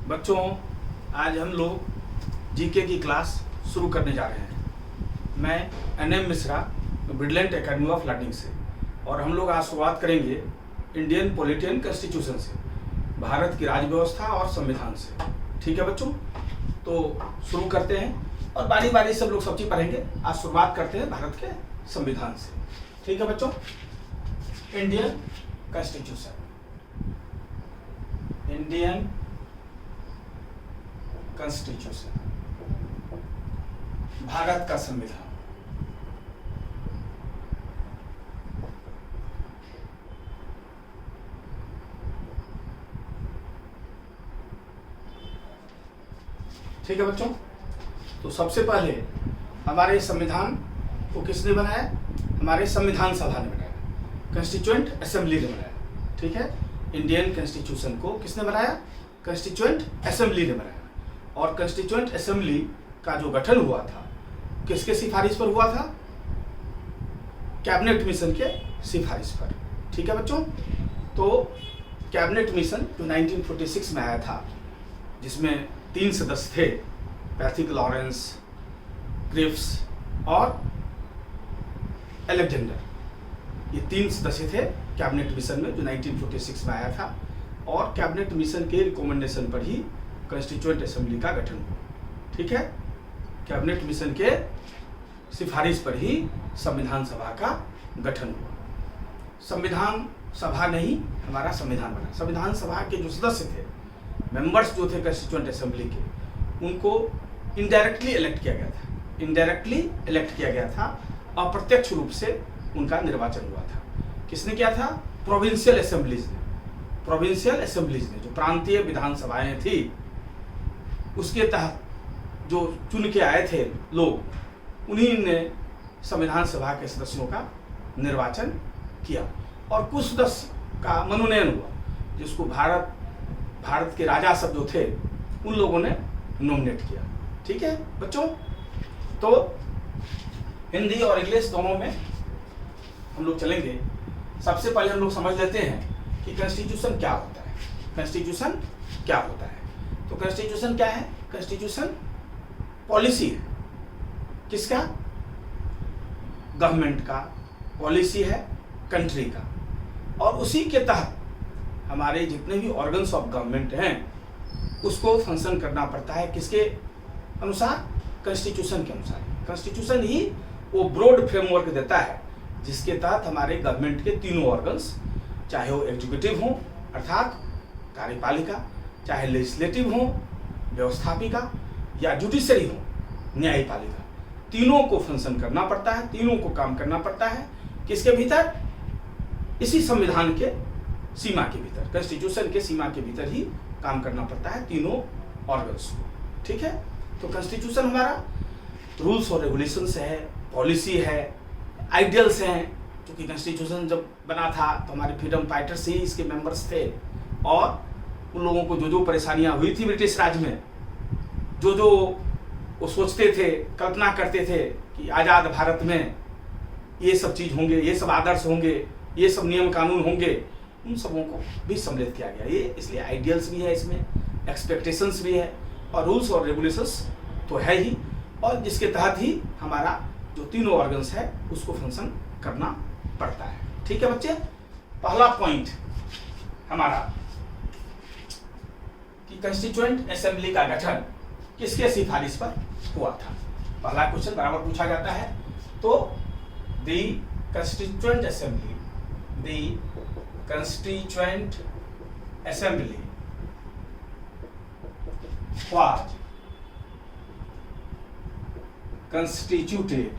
बच्चों, आज हम लोग जीके की क्लास शुरू करने जा रहे हैं। मैं NM Mishra, brilliant academy of learning से, और हम लोग आज शुरुआत करेंगे इंडियन पॉलिटियन कॉन्स्टिट्यूशन से, भारत की राज्य व्यवस्था और संविधान से। ठीक है बच्चों, तो शुरू करते हैं और बारी बारी सब लोग सब चीज पढ़ेंगे। आज शुरुआत करते हैं भारत के संविधान से। ठीक है बच्चों, Indian constitution, Indian constitution, Bharat का संविधान। ठीक है बच्चों, तो सबसे पहले हमारे संविधान को किसने बनाया? हमारे संविधान सभा ने बनाया, कॉन्स्टिट्यूएंट असेंबली ने बनाया। ठीक है, इंडियन कॉन्स्टिट्यूशन को किसने बनाया? कॉन्स्टिट्यूएंट असेंबली ने बनाया। और कॉन्स्टिट्यूएंट असेंबली का जो गठन हुआ था किसके सिफारिश पर हुआ था? कैबिनेट मिशन के सिफारिश पर। ठीक है बच्चों, तो कैबिनेट मिशन जो 1946 में आया था, जिसमें 3 सदस्य थे, पैथिक लॉरेंस, क्रिप्स और अलेक्जेंडर। ये 3 सदस्य थे कैबिनेट मिशन में, जो 1946 में आया था। और कैबिनेट मिशन के रिकमेंडेशन पर ही कॉन्स्टिट्यूएंट असेंबली का गठन हुआ। ठीक है, कैबिनेट मिशन के सिफारिश पर ही संविधान सभा का गठन हुआ। संविधान सभा ने ही हमारा संविधान बना। संविधान सभा के जो सदस्य थे, मेंबर्स जो थे कॉन्स्टिट्यूएंट असेंबली के, उनको इनडायरेक्टली इलेक्ट किया गया था। इनडायरेक्टली इलेक्ट किया गया था, अप्रत्यक्ष रूप से उनका निर्वाचन हुआ था। किसने किया था? प्रोविंशियल असेंबलीज ने। प्रोविंशियल असेंबलीज ने, जो प्रांतीय विधानसभाएं थी, उसके तहत जो चुन के आए थे लोग, उन्हीं ने संविधान सभा के सदस्यों का निर्वाचन किया। और कुछ सदस्य का मनोनयन हुआ, जिसको भारत के राजा सब जो थे, उन लोगों ने नॉमिनेट किया। ठीक है बच्चों, तो हिंदी और इंग्लिश दोनों में हम लोग चलेंगे। सबसे पहले हम लोग समझ लेते हैं कि कॉन्स्टिट्यूशन क्या होता है। कॉन्स्टिट्यूशन क्या होता है? तो कॉन्स्टिट्यूशन क्या है? कॉन्स्टिट्यूशन पॉलिसी है। किसका? गवर्नमेंट का पॉलिसी है, कंट्री का। और उसी के तहत हमारे जितने भी ऑर्गन्स ऑफ गवर्नमेंट हैं, उसको फंक्शन करना पड़ता है। किसके अनुसार? कॉन्स्टिट्यूशन के अनुसार। कॉन्स्टिट्यूशन ही वो ब्रॉड फ्रेमवर्क देता है, जिसके तहत हमारे गवर्नमेंट के तीनों ऑर्गन्स, चाहे वो एग्जीक्यूटिव हो अर्थात कार्यपालिका, चाहे लेजिस्लेटिव हो व्यवस्थापिका, या जुडिशरी हो न्यायपालिका, तीनों को फंक्शन करना पड़ता है, तीनों को काम करना पड़ता है। किसके भीतर? इसी संविधान के सीमा के भीतर, कॉन्स्टिट्यूशन के सीमा के भीतर ही काम करना पड़ता है तीनों ऑर्गन्स को। ठीक है, तो कॉन्स्टिट्यूशन हमारा रूल्स और रेगुलेशंस है, पॉलिसी है, आइडियल्स हैं। क्योंकि कॉन्स्टिट्यूशन जब बना था तो हमारे फ्रीडम फाइटर्स ही इसके मेंबर्स थे, और उन लोगों को जो परेशानियां हुई थी ब्रिटिश राज में, जो वो सोचते थे, कल्पना करते थे कि आज़ाद भारत में ये सब चीज़ होंगे, ये सब आदर्श होंगे, ये सब नियम कानून होंगे, उन सबों को भी सम्मिलित किया गया। ये इसलिए आइडियल्स भी है, इसमें एक्सपेक्टेशंस भी है, और रूल्स और रेगुलेशंस तो है ही, और जिसके तहत ही हमारा जो तीनों ऑर्गन्स है उसको फंक्शन करना पड़ता है। ठीक है बच्चे, पहला पॉइंट हमारा कि कॉन्स्टिट्यूएंट असेंबली का गठन किसके सिफारिश पर हुआ था। पहला क्वेश्चन बराबर पूछा जाता है। तो the constituent assembly, the constituent assembly was constituted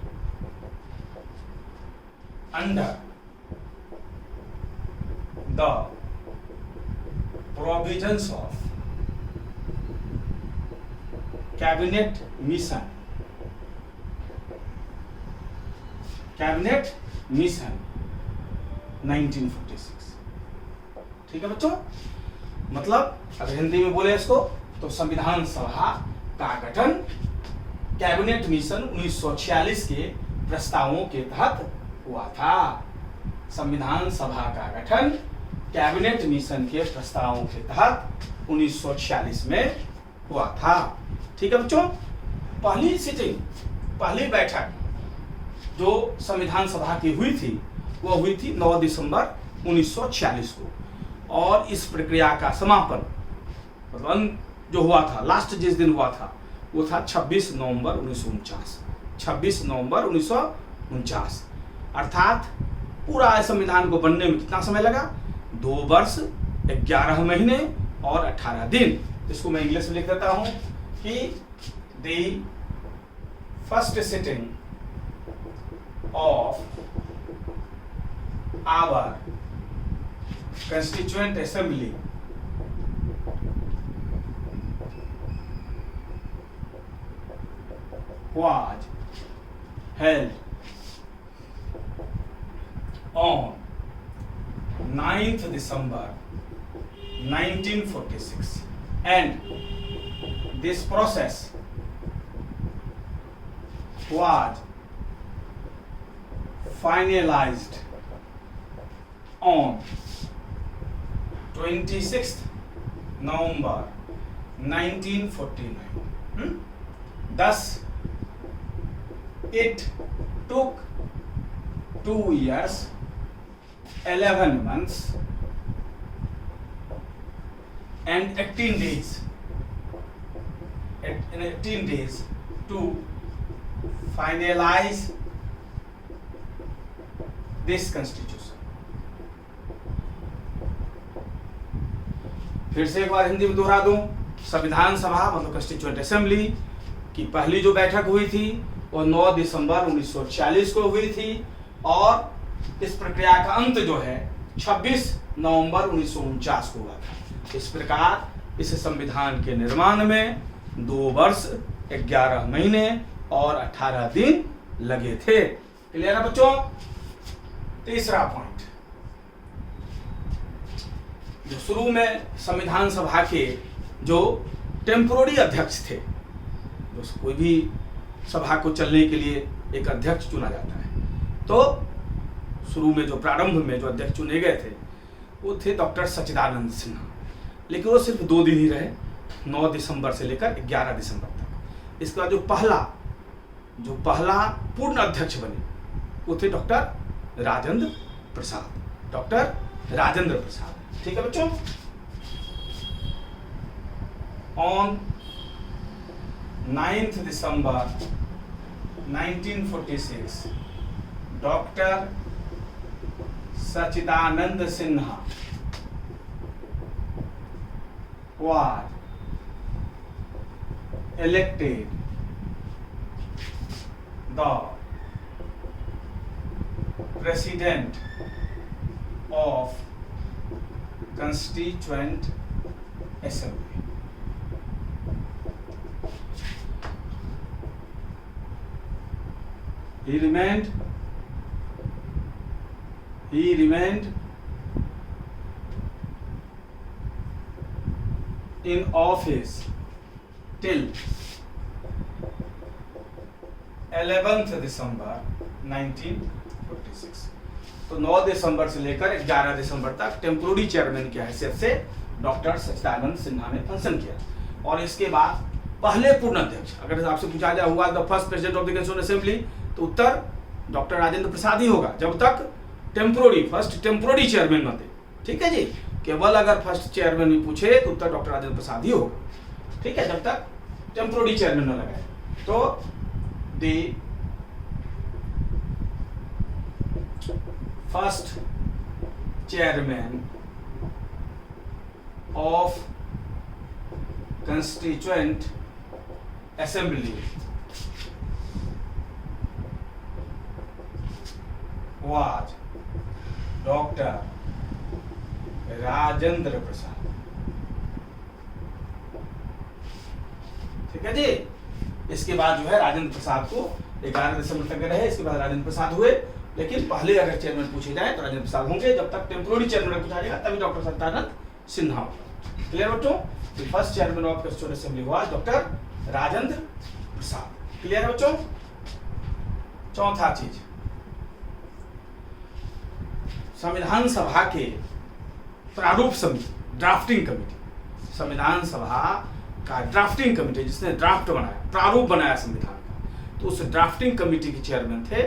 under the provisions of cabinet mission, cabinet mission 1946। ठीक है बच्चों, मतलब अगर हिंदी में बोले इसको तो संविधान सभा का गठन कैबिनेट मिशन 1946 के प्रस्तावों के तहत हुआ था। संविधान सभा का गठन कैबिनेट मिशन के प्रस्तावों के तहत 1946 में हुआ था। ठीक है बच्चों, पहली सिटिंग, पहली बैठक जो संविधान सभा की हुई थी वो हुई थी 9 दिसंबर 1946 को, और इस प्रक्रिया का समापन मतलब जो हुआ था, लास्ट जिस दिन हुआ था वो था 26 नवंबर 1949। 26 नवंबर 1949, अर्थात पूरा संविधान को बनने में कितना समय लगा? 2 वर्ष 11 महीने और 18 दिन। इसको मैं इंग्लिश में लिख देता हूं कि the first sitting of our constituent assembly was held on 9th December 1946, and this process was finalized on 26th November 1949. Thus it took 2 years, 11 months and 18 days, 18 days to finalize this constitution. फिर से एक बार हिंदी में दोहरा दूं, संविधान सभा मतलब constituent assembly की पहली जो बैठक हुई थी वो 9 दिसंबर 1946 को हुई थी, और इस प्रक्रिया का अंत जो है 26 नवंबर 1949 को हुआ था। इस प्रकार इस संविधान के निर्माण में 2 वर्ष 11 महीने और 18 दिन लगे थे। क्लियर है बच्चों? तीसरा पॉइंट, जो शुरू में संविधान सभा के जो टेम्पोररी अध्यक्ष थे, जो कोई भी सभा को चलने के लिए एक अध्यक्ष चुना जाता है, तो शुरू में जो प्रारंभ में जो अध्यक्ष चुने गए थे वो थे डॉक्टर सच्चिदानंद सिन्हा, लेकिन वो सिर्फ 2 दिन ही रहे, 9 दिसंबर से लेकर 11 दिसंबर तक। इसके बाद जो पहला पूर्ण अध्यक्ष बने वो थे डॉक्टर राजेंद्र प्रसाद, डॉक्टर राजेंद्र प्रसाद। ठीक है बच्चों? On 9th December 1946, Dr. Sachidanand Sinha was elected the President of Constituent Assembly. He remained in office till 11th December 1946। तो 9 दिसंबर से लेकर 11 दिसंबर तक टेम्पोररी चेयरमैन की हैसियत से डॉक्टर सच्चिदानंद सिन्हा ने फंक्शन किया, और इसके बाद पहले पूर्ण अध्यक्ष, अगर आपसे पूछा जाए हुआ the first president of the constituent assembly, तो उत्तर डॉक्टर राजेंद्र प्रसाद ही होगा, जब तक फर्स्ट टेम्पोररी चेयरमैन न थे। ठीक है जी, केवल अगर फर्स्ट चेयरमैन में पूछे तो उत्तर डॉक्टर राजेंद्र प्रसाद ही होगा। ठीक है, जब तक टेम्पोररी चेयरमैन न लगाए। तो the first chairman of constituent assembly was doctor Rajendra Prasad. ठीक है जी, इसके बाद जो है राजेंद्र प्रसाद को 11 दिसंबर तक रहे, इसके बाद राजेंद्र प्रसाद हुए, लेकिन पहले अगर चेयरमैन पूछे जाए तो राजेंद्र प्रसाद होंगे, जब तक टेम्पोररी चेयरमैन पूछा जाएगा तभी डॉक्टर सच्चिदानंद सिन्हा होगा। क्लियर बच्चों? First chairman of constituent assembly हुआ डॉक्टर राजेंद्र प्रसाद। क्लियर है बच्चों? चौथा चीज, संविधान सभा के प्रारूप समिति, ड्राफ्टिंग कमेटी, संविधान सभा का ड्राफ्टिंग कमेटी, जिसने ड्राफ्ट बनाया, प्रारूप बनाया संविधान का, तो उस ड्राफ्टिंग कमेटी के चेयरमैन थे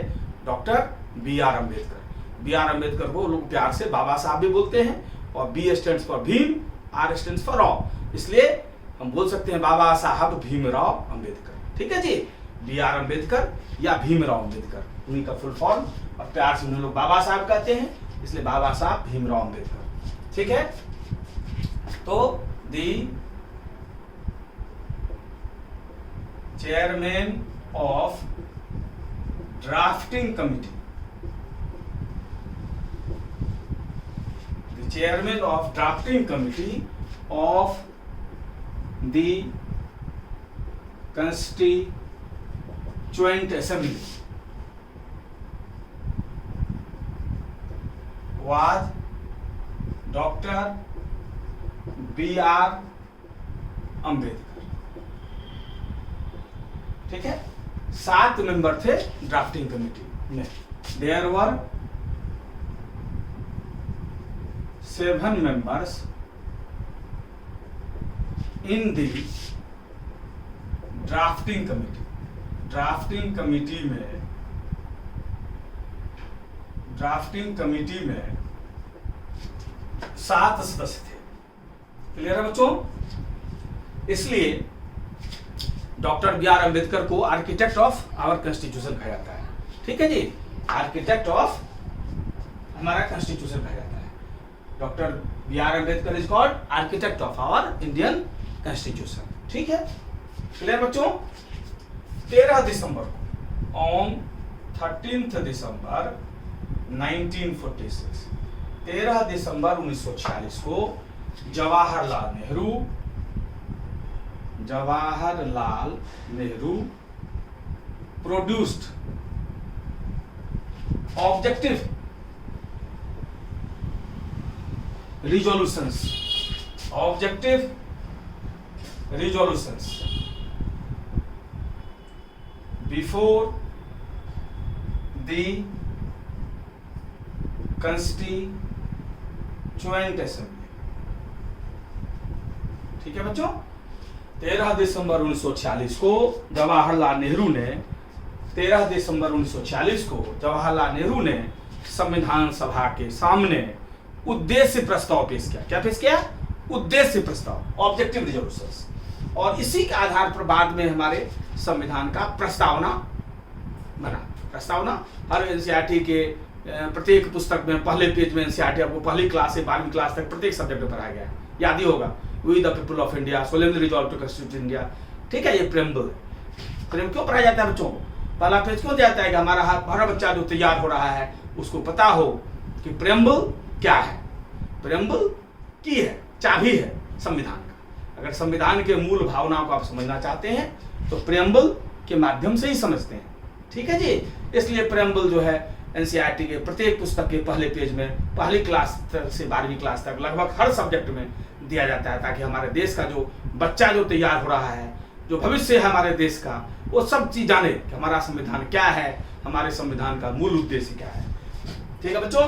doctor B R Ambedkar. B R Ambedkar को लोग प्यार से बाबा साहब भी बोलते हैं, और B stands for Bhim, R stands for Rao, इसलिए हम बोल सकते हैं बाबा साहब भीमराव अम्बेडकर। ठीक है जी, बी आर अम्बेडकर या भीमराव अम्बेडकर, उन्हीं का फुल फॉर्म, और प्यार से उन्हें लोग बाबा साहब कहते हैं, इसलिए बाबा साहब भीमराव अम्बेडकर। ठीक है, तो the chairman of drafting committee, the chairman of drafting committee of the Constituent Assembly was Dr. B.R. Ambedkar. ठीक है, 7 मेंबर थे ड्राफ्टिंग कमेटी में। There were 7 members in the drafting committee। ड्राफ्टिंग कमेटी में 7 सदस्य थे। क्लियर है बच्चों? इसलिए डॉक्टर बी आर अम्बेडकर को आर्किटेक्ट ऑफ आवर कॉन्स्टिट्यूशन कहा जाता है। ठीक है जी, आर्किटेक्ट ऑफ हमारा कॉन्स्टिट्यूशन कहा जाता है। Doctor B R Ambedkar is called architect of our Indian constitution. ठीक है, क्लियर बच्चों? 13 दिसंबर को, ऑन 13 दिसंबर 1946, 13 दिसंबर 1946 को Jawaharlal Nehru produced objective resolutions before the Constituent Assembly। ठीक है बच्चों, 13 दिसंबर 1946 को जवाहरलाल नेहरू ने 13 दिसंबर 1946 को जवाहरलाल नेहरू ने संविधान सभा के सामने उद्देश्य प्रस्ताव पेश किया। क्या पेश किया? उद्देश्य प्रस्ताव, ऑब्जेक्टिव रिजोल्यूशंस, और इसी के आधार पर बाद में हमारे संविधान का प्रस्तावना बना। प्रस्तावना हर एनसीईआरटी के प्रत्येक पुस्तक में पहले पेज में एनसीईआरटी आपको पहली क्लास से 12वीं क्लास तक प्रत्येक सब्जेक्ट में पढ़ाया गया है, याद ही होगा। We the people of India solemnly resolve to constitute India. ठीक है, ये प्रेम्बल है। प्रेम क्यों पढ़ाया जाता है बच्चों? पहला पेज क्यों दिया जाता है कि हमारा बच्चा जो तैयार हो रहा है उसको पता हो कि प्रेम्बल क्या है। प्रेम्बल की है, चाबी है संविधान का। अगर संविधान के मूल भावनाओं को आप समझना चाहते हैं तो प्रेम्बल के माध्यम से ही समझते हैं। ठीक है जी, इसलिए प्रेम्बल जो है एनसीईआरटी के प्रत्येक पुस्तक के पहले पेज में पहली क्लास से 12वीं क्लास तक लगभग हर सब्जेक्ट में दिया जाता है, ताकि हमारे देश का जो बच्चा जो तैयार हो रहा है, जो भविष्य है हमारे देश का, वो सब चीज जाने कि हमारा संविधान क्या है, हमारे संविधान का मूल उद्देश्य क्या है। ठीक है बच्चों,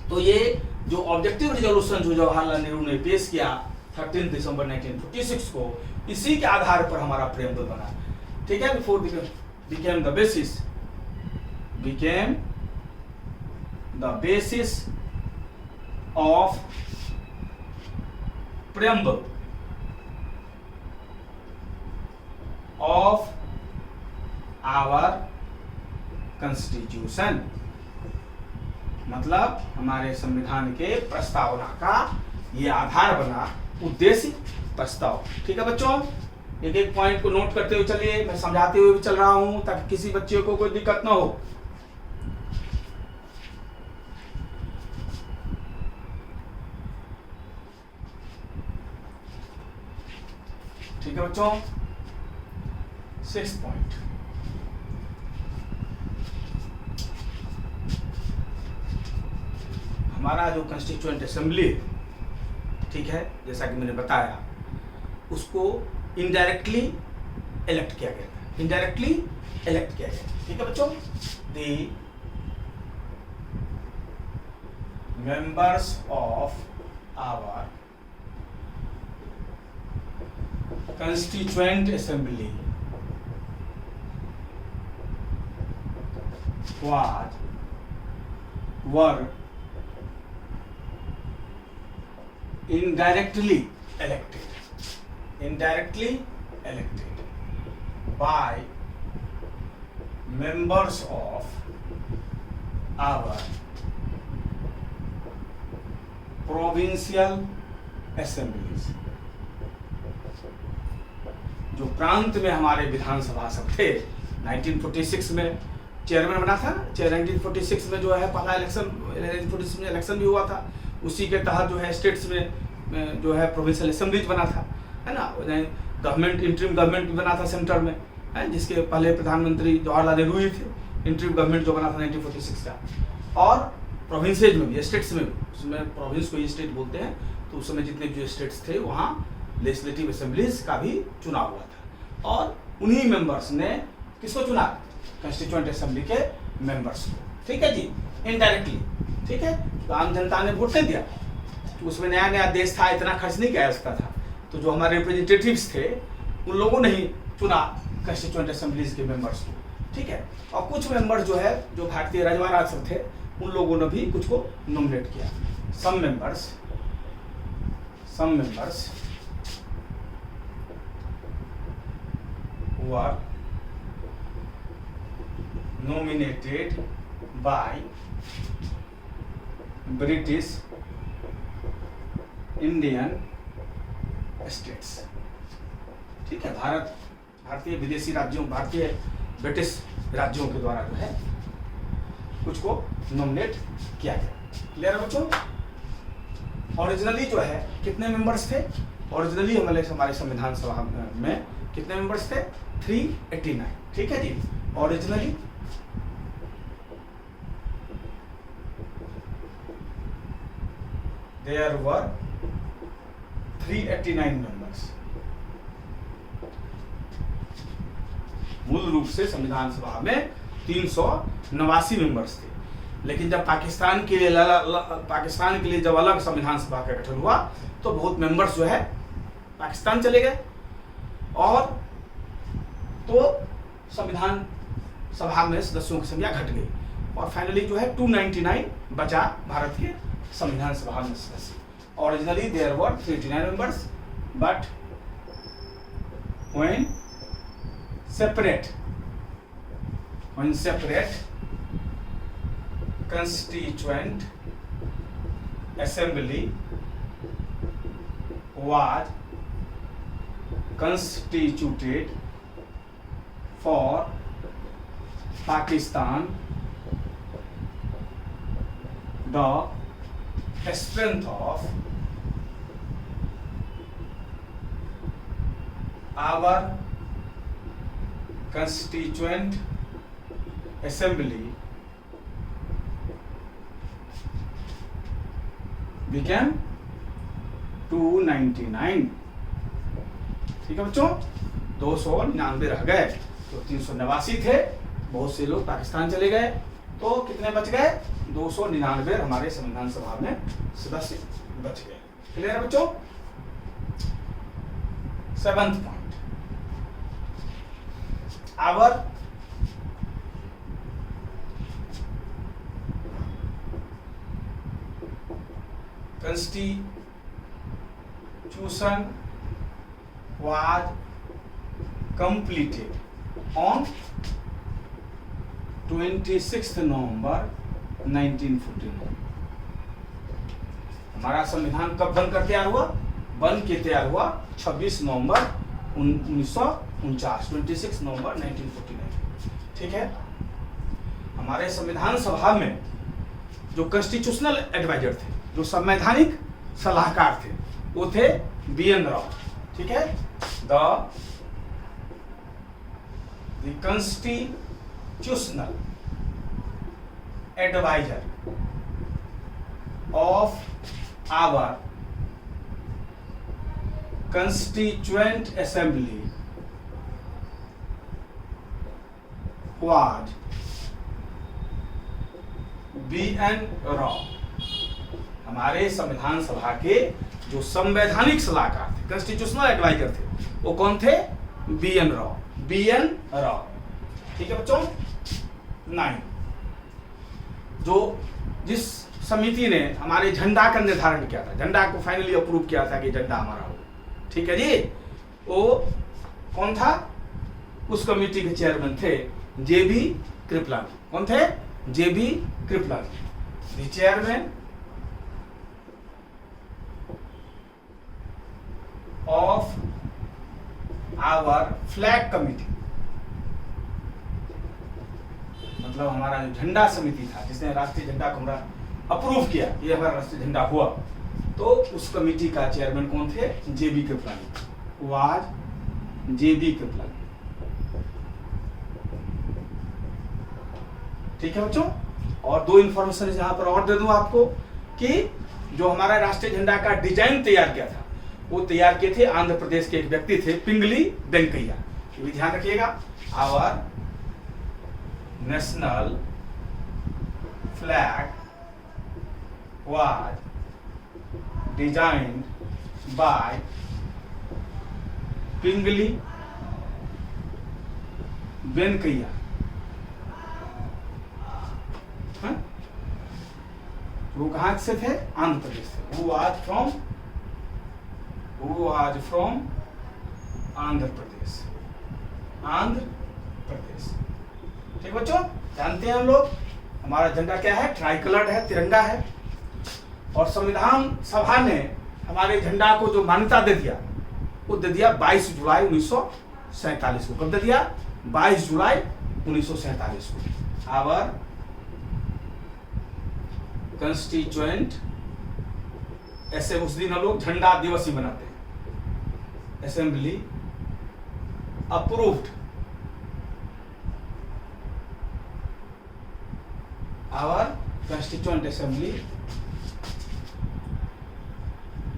तो ये जो ऑब्जेक्टिव रिजोल्यूशन जो जवाहरलाल नेहरू ने पेश किया 13 दिसंबर 1946 को, इसी के आधार पर हमारा प्रेम्बल बना। ठीक है, before became the basis of preamble of our constitution। मतलब हमारे संविधान के प्रस्तावना का ये आधार बना, उद्देश्य प्रस्ताव। ठीक है बच्चों, एक एक पॉइंट को नोट करते हुए चलिए, मैं समझाते हुए भी चल रहा हूं ताकि किसी बच्चे को कोई दिक्कत ना हो। ठीक है बच्चों, 6th पॉइंट, हमारा जो कॉन्स्टिट्यूएंट असेंबली है, ठीक है, जैसा कि मैंने बताया, उसको इनडायरेक्टली इलेक्ट किया गया था। इनडायरेक्टली इलेक्ट किया गया। ठीक है बच्चों, the members of our constituent assembly were indirectly elected by members of our provincial assemblies। जो प्रांत में हमारे विधानसभा सब थे, 1946 में चेयरमैन बना था ना, 1946 में जो है पहला इलेक्शन, 1946 में इलेक्शन भी हुआ था। उसी के तहत जो है स्टेट्स में जो है प्रोविंशियल असेंबलीज बना था, है ना। गवर्नमेंट, इंटरिम गवर्नमेंट भी बना था सेंटर में, है, जिसके पहले प्रधानमंत्री जवाहरलाल नेहरू ही थे। इंटरिम गवर्नमेंट जो बना था 1946 का। और प्रोविंसेज में भी, स्टेट्स में भी, उसमें प्रोविंस को ये स्टेट बोलते हैं, तो उस समय जितने जो स्टेट्स थे वहाँ लेजिस्लेटिव असेंबलीज का भी चुनाव हुआ था। और उन्हीं मेंबर्स ने किसको चुना? कंस्टिट्यूएंट असेंबली के मेंबर्स को, ठीक है जी, इनडायरेक्टली, ठीक है। तो आम जनता ने वोट नहीं दिया, तो उसमें नया नया देश था, इतना खर्च नहीं किया सकता था, तो जो हमारे रिप्रेजेंटेटिव्स थे उन लोगों ने ही चुना कंस्टिट्यूएंट असेंबलीज के मेंबर्स को, ठीक है। और कुछ मेंबर्स जो है, जो भारतीय राजवा सब थे, उन लोगों ने भी कुछ को नॉमिनेट किया। Some members were nominated by British Indian states, ठीक है। भारतीय विदेशी राज्यों, भारतीय ब्रिटिश राज्यों के द्वारा जो है कुछ को नॉमिनेट किया गया। क्लियर है बच्चों? ओरिजिनली जो है कितने मेंबर्स थे? ओरिजिनली हमारे संविधान सभा में कितने मेंबर्स थे? 389, ठीक है जी। Originally there were 389 members. मूल रूप से संविधान सभा में 389 मेंबर्स थे, लेकिन जब पाकिस्तान के लिए जब अलग संविधान सभा का गठन हुआ तो बहुत मेंबर्स जो है पाकिस्तान चले गए, और तो संविधान सभा में सदस्यों की संख्या घट गई, और फाइनली जो है 299 बचा भारत के संविधान सभा में सदस्य। Originally there were 389 members, but when separate constituent assembly was constituted for Pakistan, the strength of our constituent assembly became 299, ठीक है बच्चों। 299 रह गए, तो 389 थे, बहुत से लोग पाकिस्तान चले गए, तो कितने बच गए? 299 हमारे संविधान सभा में सदस्य बच गए। क्लियर है बच्चों? 7th point, our Constitution was completed on 26 November 1949। हमारा संविधान कब बनकर तैयार हुआ? बन के तैयार हुआ 26 नवंबर 1949, 26 नवंबर 1949, ठीक है। हमारे संविधान सभा में जो कॉन्स्टिट्यूशनल एडवाइजर थे, जो संवैधानिक सलाहकार थे, वो थे BN राव, ठीक है। The constitutional adviser of our constituent assembly was BN Rao. हमारे संविधान सभा के जो संवैधानिक सलाहकार थे, कॉन्स्टिट्यूशनल एडवाइजर थे, वो कौन थे? BN Rao, BN Rao. ठीक है बच्चों। 9, जिस समिति ने हमारे झंडा का निर्धारण किया था, झंडा को फाइनली अप्रूव किया था कि झंडा हमारा हो, ठीक है जी, वो कौन था? उस कमेटी के चेयरमैन थे JB कृपलानी। कौन थे? JB Kripalani, the chairman of our flag committee. मतलब हमारा जो झंडा समिति था, जिसने राष्ट्रीय झंडा को हमारा अप्रूव किया, ये हमारा राष्ट्रीय झंडा हुआ, तो उस कमेटी का चेयरमैन कौन थे? JB Kripalani. Was JB Kripalani. ठीक है बच्चों। और 2 इंफॉर्मेशन यहां पर और दे दूं आपको कि जो हमारा राष्ट्रीय झंडा का डिजाइन तैयार किया था, वो तैयार किए थे आंध्र प्रदेश के एक व्यक्ति थे, पिंगली वेंकैया। ये भी ध्यान रखिएगा। Our national flag was designed by Pingali Venkayya. वो कहाँ से थे? आंध्र प्रदेश से। Who was from Andhra Pradesh. Andhra Pradesh. ठीक बच्चों, जानते हैं हम लोग हमारा झंडा क्या है? ट्राई कलर्ड है, तिरंगा है। और संविधान सभा ने हमारे झंडा को जो मान्यता दे दिया, वो दे दिया 22 जुलाई 1947 को। कब दे दिया? 22 जुलाई 1947 को। आवर कंस्टिट्यूएंट, ऐसे उस दिन हम लोग झंडा दिवस ही मनाते हैं। Assembly approved our constituent assembly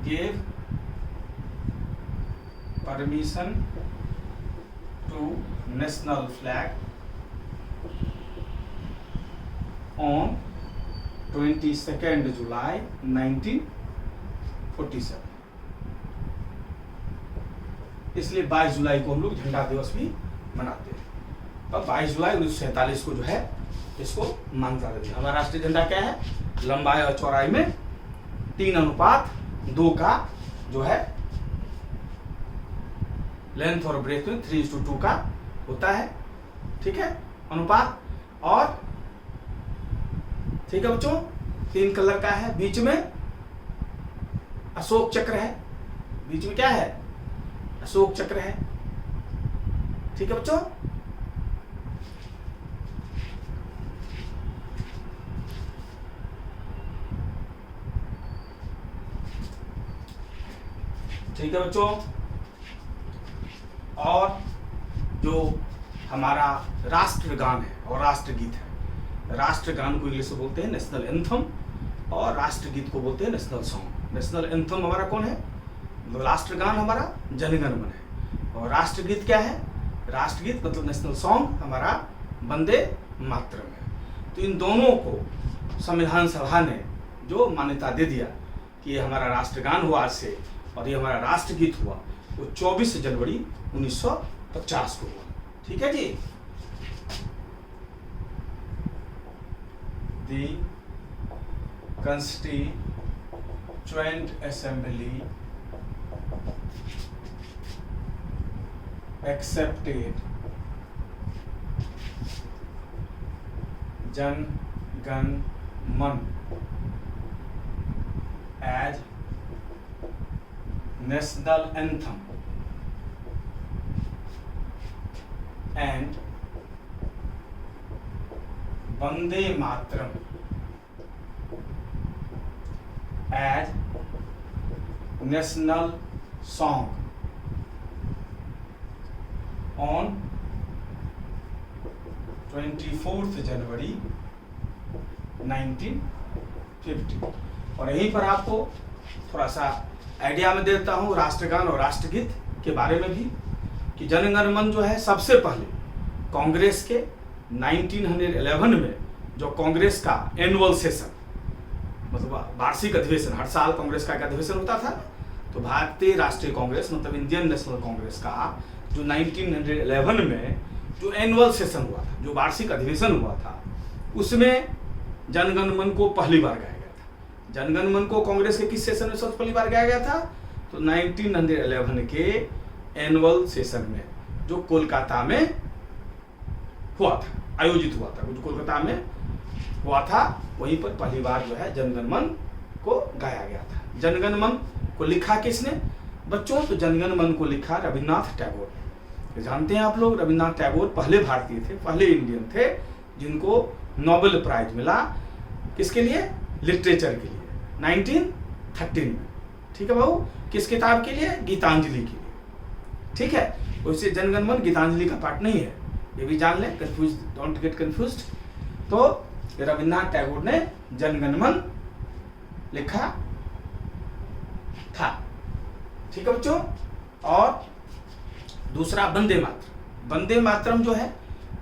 gave permission to national flag on 22nd July 1947। इसलिए 22 जुलाई को हम लोग झंडा दिवस भी मनाते हैं। और 22 जुलाई 1947 को जो है इसको मान्यता देते हैं। हमारा राष्ट्रीय झंडा क्या है? लंबाई और चौड़ाई में 3:2 का जो है लेंथ और ब्रेथ में 3:2 का होता है। ठीक है, अनुपात। और ठीक है बच्चों, 3 कलर का है। बीच में अशोक चक्र है। बीच में क्या है? अशोक चक्र है। ठीक है बच्चों। ठीक है बच्चों। और जो हमारा राष्ट्रगान है और राष्ट्रगीत है, राष्ट्रगान को इंग्लिश में बोलते हैं नेशनल एंथम, और राष्ट्रगीत को बोलते हैं नेशनल सॉन्ग। नेशनल एंथम हमारा कौन है? राष्ट्रगान हमारा जनगण मन है। और राष्ट्रगीत क्या है? राष्ट्रगीत मतलब नेशनल सॉन्ग हमारा वंदे मातरम है। तो इन दोनों को संविधान सभा ने जो मान्यता दे दिया कि ये हमारा राष्ट्रगान हुआ आज से, और ये हमारा राष्ट्रगीत हुआ, वो 24 जनवरी 1950 को हुआ। ठीक है जी। दी constituent assembly accepted Jana Gana मन as national anthem and Vande Mataram as national song on 24th January 1950। और यहीं पर आपको थोड़ा सा आइडिया में देता हूँ राष्ट्रगान और राष्ट्रगीत के बारे में भी, कि जनगण मन जो है सबसे पहले कांग्रेस के 1911 में जो कांग्रेस का एनुअल सेशन, मतलब वार्षिक अधिवेशन, हर साल कांग्रेस का एक अधिवेशन होता था, तो भारतीय राष्ट्रीय कांग्रेस मतलब इंडियन नेशनल कांग्रेस का जो 1911 में जो एनुअल सेशन हुआ था, जो वार्षिक अधिवेशन हुआ था, उसमें जनगण मन को पहली बार गाया गया था। जनगण मन को कांग्रेस के किस सेशन में सबसे पहली बार गाया गया था? तो 1911 के एनुअल सेशन में, जो कोलकाता में हुआ था, आयोजित हुआ था, जो कोलकाता में हुआ था, वहीं पर पहली बार जो है जनगण मन को गाया गया था। जनगण मन को लिखा किसने बच्चों? तो जनगण मन को लिखा रविन्द्रनाथ टैगोर ने। जानते हैं आप लोग, रविन्द्रनाथ टैगोर पहले भारतीय थे, पहले इंडियन थे जिनको नोबेल प्राइज मिला। किसके लिए? लिटरेचर के लिए, 1913 में। ठीक है बाबू, किस किताब के लिए? गीतांजलि के लिए। ठीक है, वैसे जनगण मन गीतांजलि का पार्ट नहीं है, ये भी जान लें, कंफ्यूज डोंट गेट कंफ्यूज्ड। तो रविन्द्रनाथ टैगोर ने जनगण मन लिखा था। ठीक है बच्चों। और दूसरा वंदे मातरम। वंदे मातरम जो है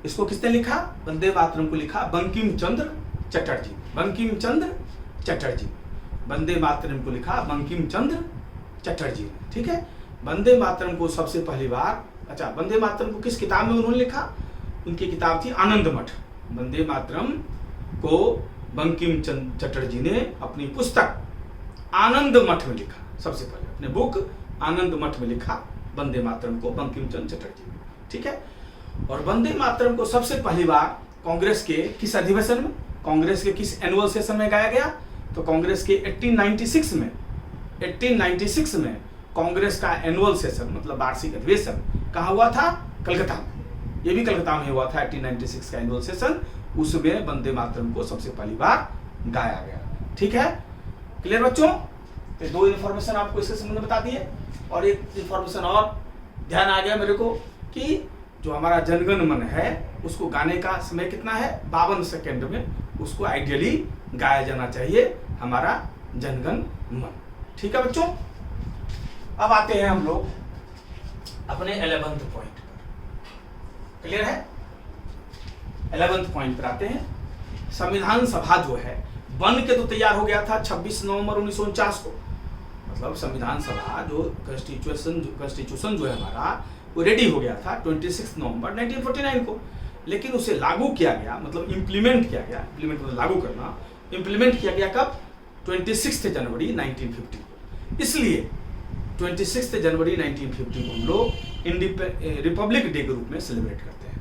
इसको किसने लिखा? वंदे मातरम को लिखा बंकिम चंद्र चटर्जी। बंकिम चंद्र चटर्जी, वंदे मातरम को लिखा बंकिम चंद्र चटर्जी ने। ठीक है, वंदे मातरम को सबसे पहली बार, अच्छा वंदे मातरम को किस किताब में उन्होंने लिखा? उनकी किताब थी आनंद मठ। वंदे मातरम को बंकिम चंद्र चटर्जी ने अपनी पुस्तक आनंद मठ में लिखा। सबसे पहले अपने बुक आनंद मठ में लिखा वंदे मातरम को बंकिम चंद्र चटर्जी ने। ठीक है, और वंदे मातरम को सबसे पहली बार कांग्रेस के किस अधिवेशन में, कांग्रेस के किस एनुअल सेशन में गाया गया? तो कांग्रेस के 1896 में कांग्रेस का एनुअल सेशन मतलब वार्षिक अधिवेशन कहाँ हुआ था? कलकत्ता में। ये भी कलकत्ता में हुआ था 1896 का एनुअल सेशन। उसमें वंदे मातरम को सबसे पहली बार गाया गया। ठीक है, क्लियर बच्चों? तो दो इन्फॉर्मेशन आपको इसके संबंध में बता दिए, और एक इन्फॉर्मेशन और ध्यान आ गया मेरे को कि जो हमारा जनगण मन है उसको गाने का समय कितना है? 52 सेकेंड में उसको आइडियली गाया जाना चाहिए हमारा जनगण मन। ठीक है बच्चों, अब आते हैं हम लोग अपने 11th पॉइंट पर। क्लियर है? 11th पॉइंट पर आते हैं। संविधान सभा जो है बन के तो तैयार हो गया था 26 नवंबर 1949 को, मतलब संविधान सभा जो कॉन्स्टिट्यूशन जो है हमारा वो रेडी हो गया था 26 नवंबर 1949 को, लेकिन उसे लागू किया गया, मतलब इम्प्लीमेंट किया गया, इम्प्लीमेंट मतलब लागू करना, इम्प्लीमेंट किया गया कब? 26 जनवरी 1950 को। इसलिए 26 जनवरी 1950 को हम लोग रिपब्लिक डे के रूप में सेलिब्रेट करते हैं।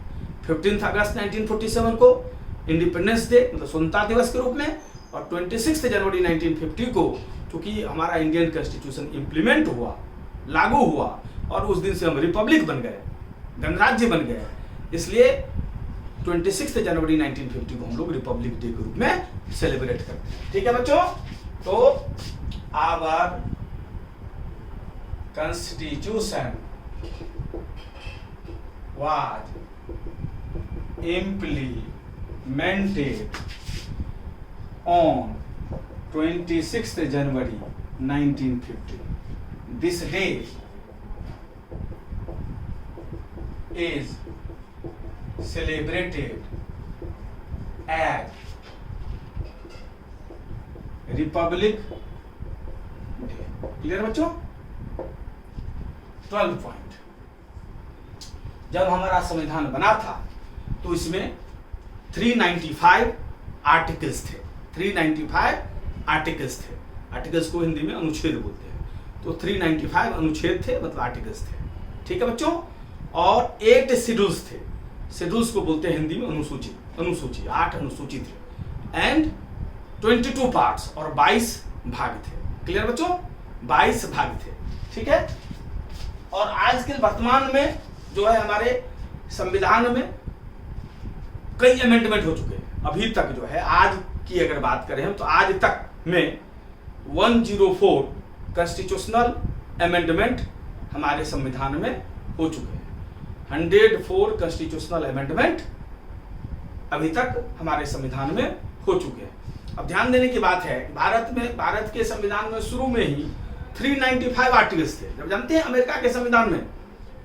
15 अगस्त 1947 को इंडिपेंडेंस डे मतलब स्वतंत्रता दिवस के रूप में, और 26 जनवरी 1950 को क्योंकि हमारा इंडियन कॉन्स्टिट्यूशन इम्प्लीमेंट हुआ, लागू हुआ, और उस दिन से हम रिपब्लिक बन गए, गणराज्य बन गए, इसलिए 26 जनवरी 1950 को हम लोग रिपब्लिक डे के रूप में सेलिब्रेट करते हैं। ठीक है बच्चों, तो our constitution was implemented on 26th January 1950. This day is celebrated as Republic Day. Clear बच्चों? 12 पॉइंट। जब हमारा संविधान बना था तो इसमें 395 आर्टिकल्स थे। 395 आर्टिकल्स थे। आर्टिकल्स को हिंदी में अनुच्छेद बोलते हैं। तो 395 अनुच्छेद थे, मतलब आर्टिकल्स थे। ठीक है बच्चों, और 8 शेड्यूल्स थे। शेड्यूल्स को बोलते हैं हिंदी में अनुसूची। अनुसूची 8 अनुसूची थे, एंड 22 पार्ट्स और 22 भाग थे। क्लियर बच्चों? 22 भाग थे। ठीक है, और आज के वर्तमान में जो है हमारे संविधान में कई अमेंडमेंट हो चुके हैं। अभी तक जो है आज की अगर बात करें हम तो आज तक में 104 कॉन्स्टिट्यूशनल अमेंडमेंट हमारे संविधान में हो चुके हैं। 104 कॉन्स्टिट्यूशनल अमेंडमेंट अभी तक हमारे संविधान में हो चुके हैं। अब ध्यान देने की बात है, भारत के संविधान में शुरू में ही 395 आर्टिकल्स थे। जब जानते हैं अमेरिका के संविधान में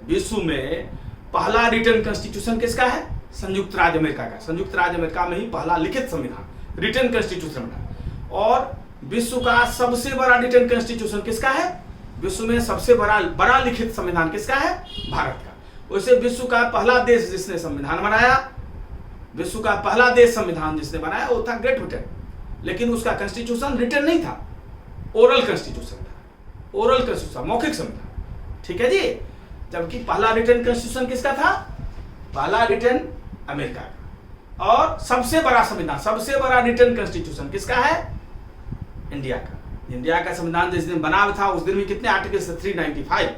विश्व में पहला रिटन कॉन्स्टिट्यूशन किसका है? संयुक्त राज्य अमेरिका का। संयुक्त राज्य अमेरिका में ही पहला लिखित संविधान रिटन कॉन्स्टिट्यूशन बना। और विश्व का सबसे बड़ा रिटन कॉन्स्टिट्यूशन किसका है? विश्व में सबसे बड़ा लिखित संविधान किसका है? भारत का। वैसे विश्व का पहला देश जिसने संविधान बनाया, विश्व का पहला देश संविधान जिसने बनाया वो था ग्रेट ब्रिटेन, लेकिन उसका कॉन्स्टिट्यूशन रिटन नहीं था, ओरल कॉन्स्टिट्यूशन था, ओरल कॉन्स्टिट्यूशन, मौखिक संविधान। ठीक है जी। जबकि पहला रिटन कॉन्स्टिट्यूशन किसका था? पहला रिटन अमेरिका का। और सबसे बड़ा संविधान, सबसे बड़ा रिटन कॉन्स्टिट्यूशन किसका है? इंडिया का। इंडिया का संविधान जिस दिन बना था उस दिन भी कितने आर्टिकल्स थे? 395,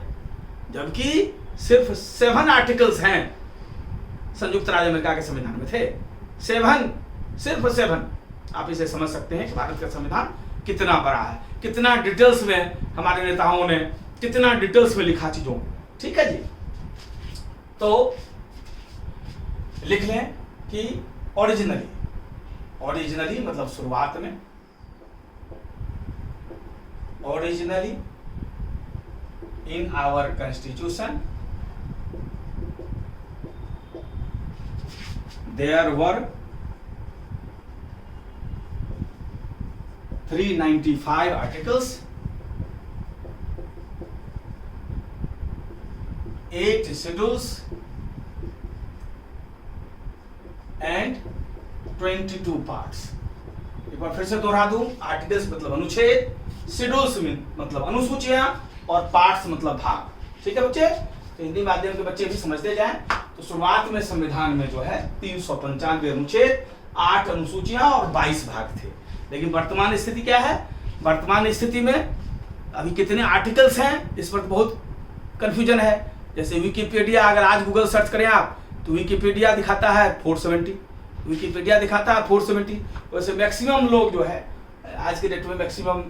जबकि सिर्फ 7 आर्टिकल्स हैं संयुक्त राज्य अमेरिका के संविधान में थे। 7, सिर्फ 7। आप इसे समझ सकते हैं कि भारत का संविधान कितना बड़ा है, कितना डिटेल्स में हमारे नेताओं ने कितना डिटेल्स में लिखा चीजों। ठीक है जी। तो लिख लें कि ओरिजिनली मतलब शुरुआत में, originally in our constitution there were 395 articles, 8 schedules and 22 parts। एक बार फिर से दोहरा दूं, आर्टिकल्स मतलब अनुच्छेद, शेड्यूल्स मतलब अनुसूचियां, और पार्ट्स मतलब भाग। ठीक है बच्चे, तो हिंदी माध्यम के बच्चे भी समझते जाएं। तो शुरुआत में संविधान में जो है 395 अनुच्छेद, 8 अनुसूचियां और 22 भाग थे। लेकिन वर्तमान स्थिति क्या है? वर्तमान स्थिति में अभी कितने आर्टिकल्स हैं इस पर बहुत कंफ्यूजन है। जैसे विकिपीडिया, अगर आज गूगल सर्च करें आप तो विकिपीडिया दिखाता है 470, विकिपीडिया दिखाता है 470। वैसे मैक्सिमम लोग जो है आज के डेट में मैक्सिमम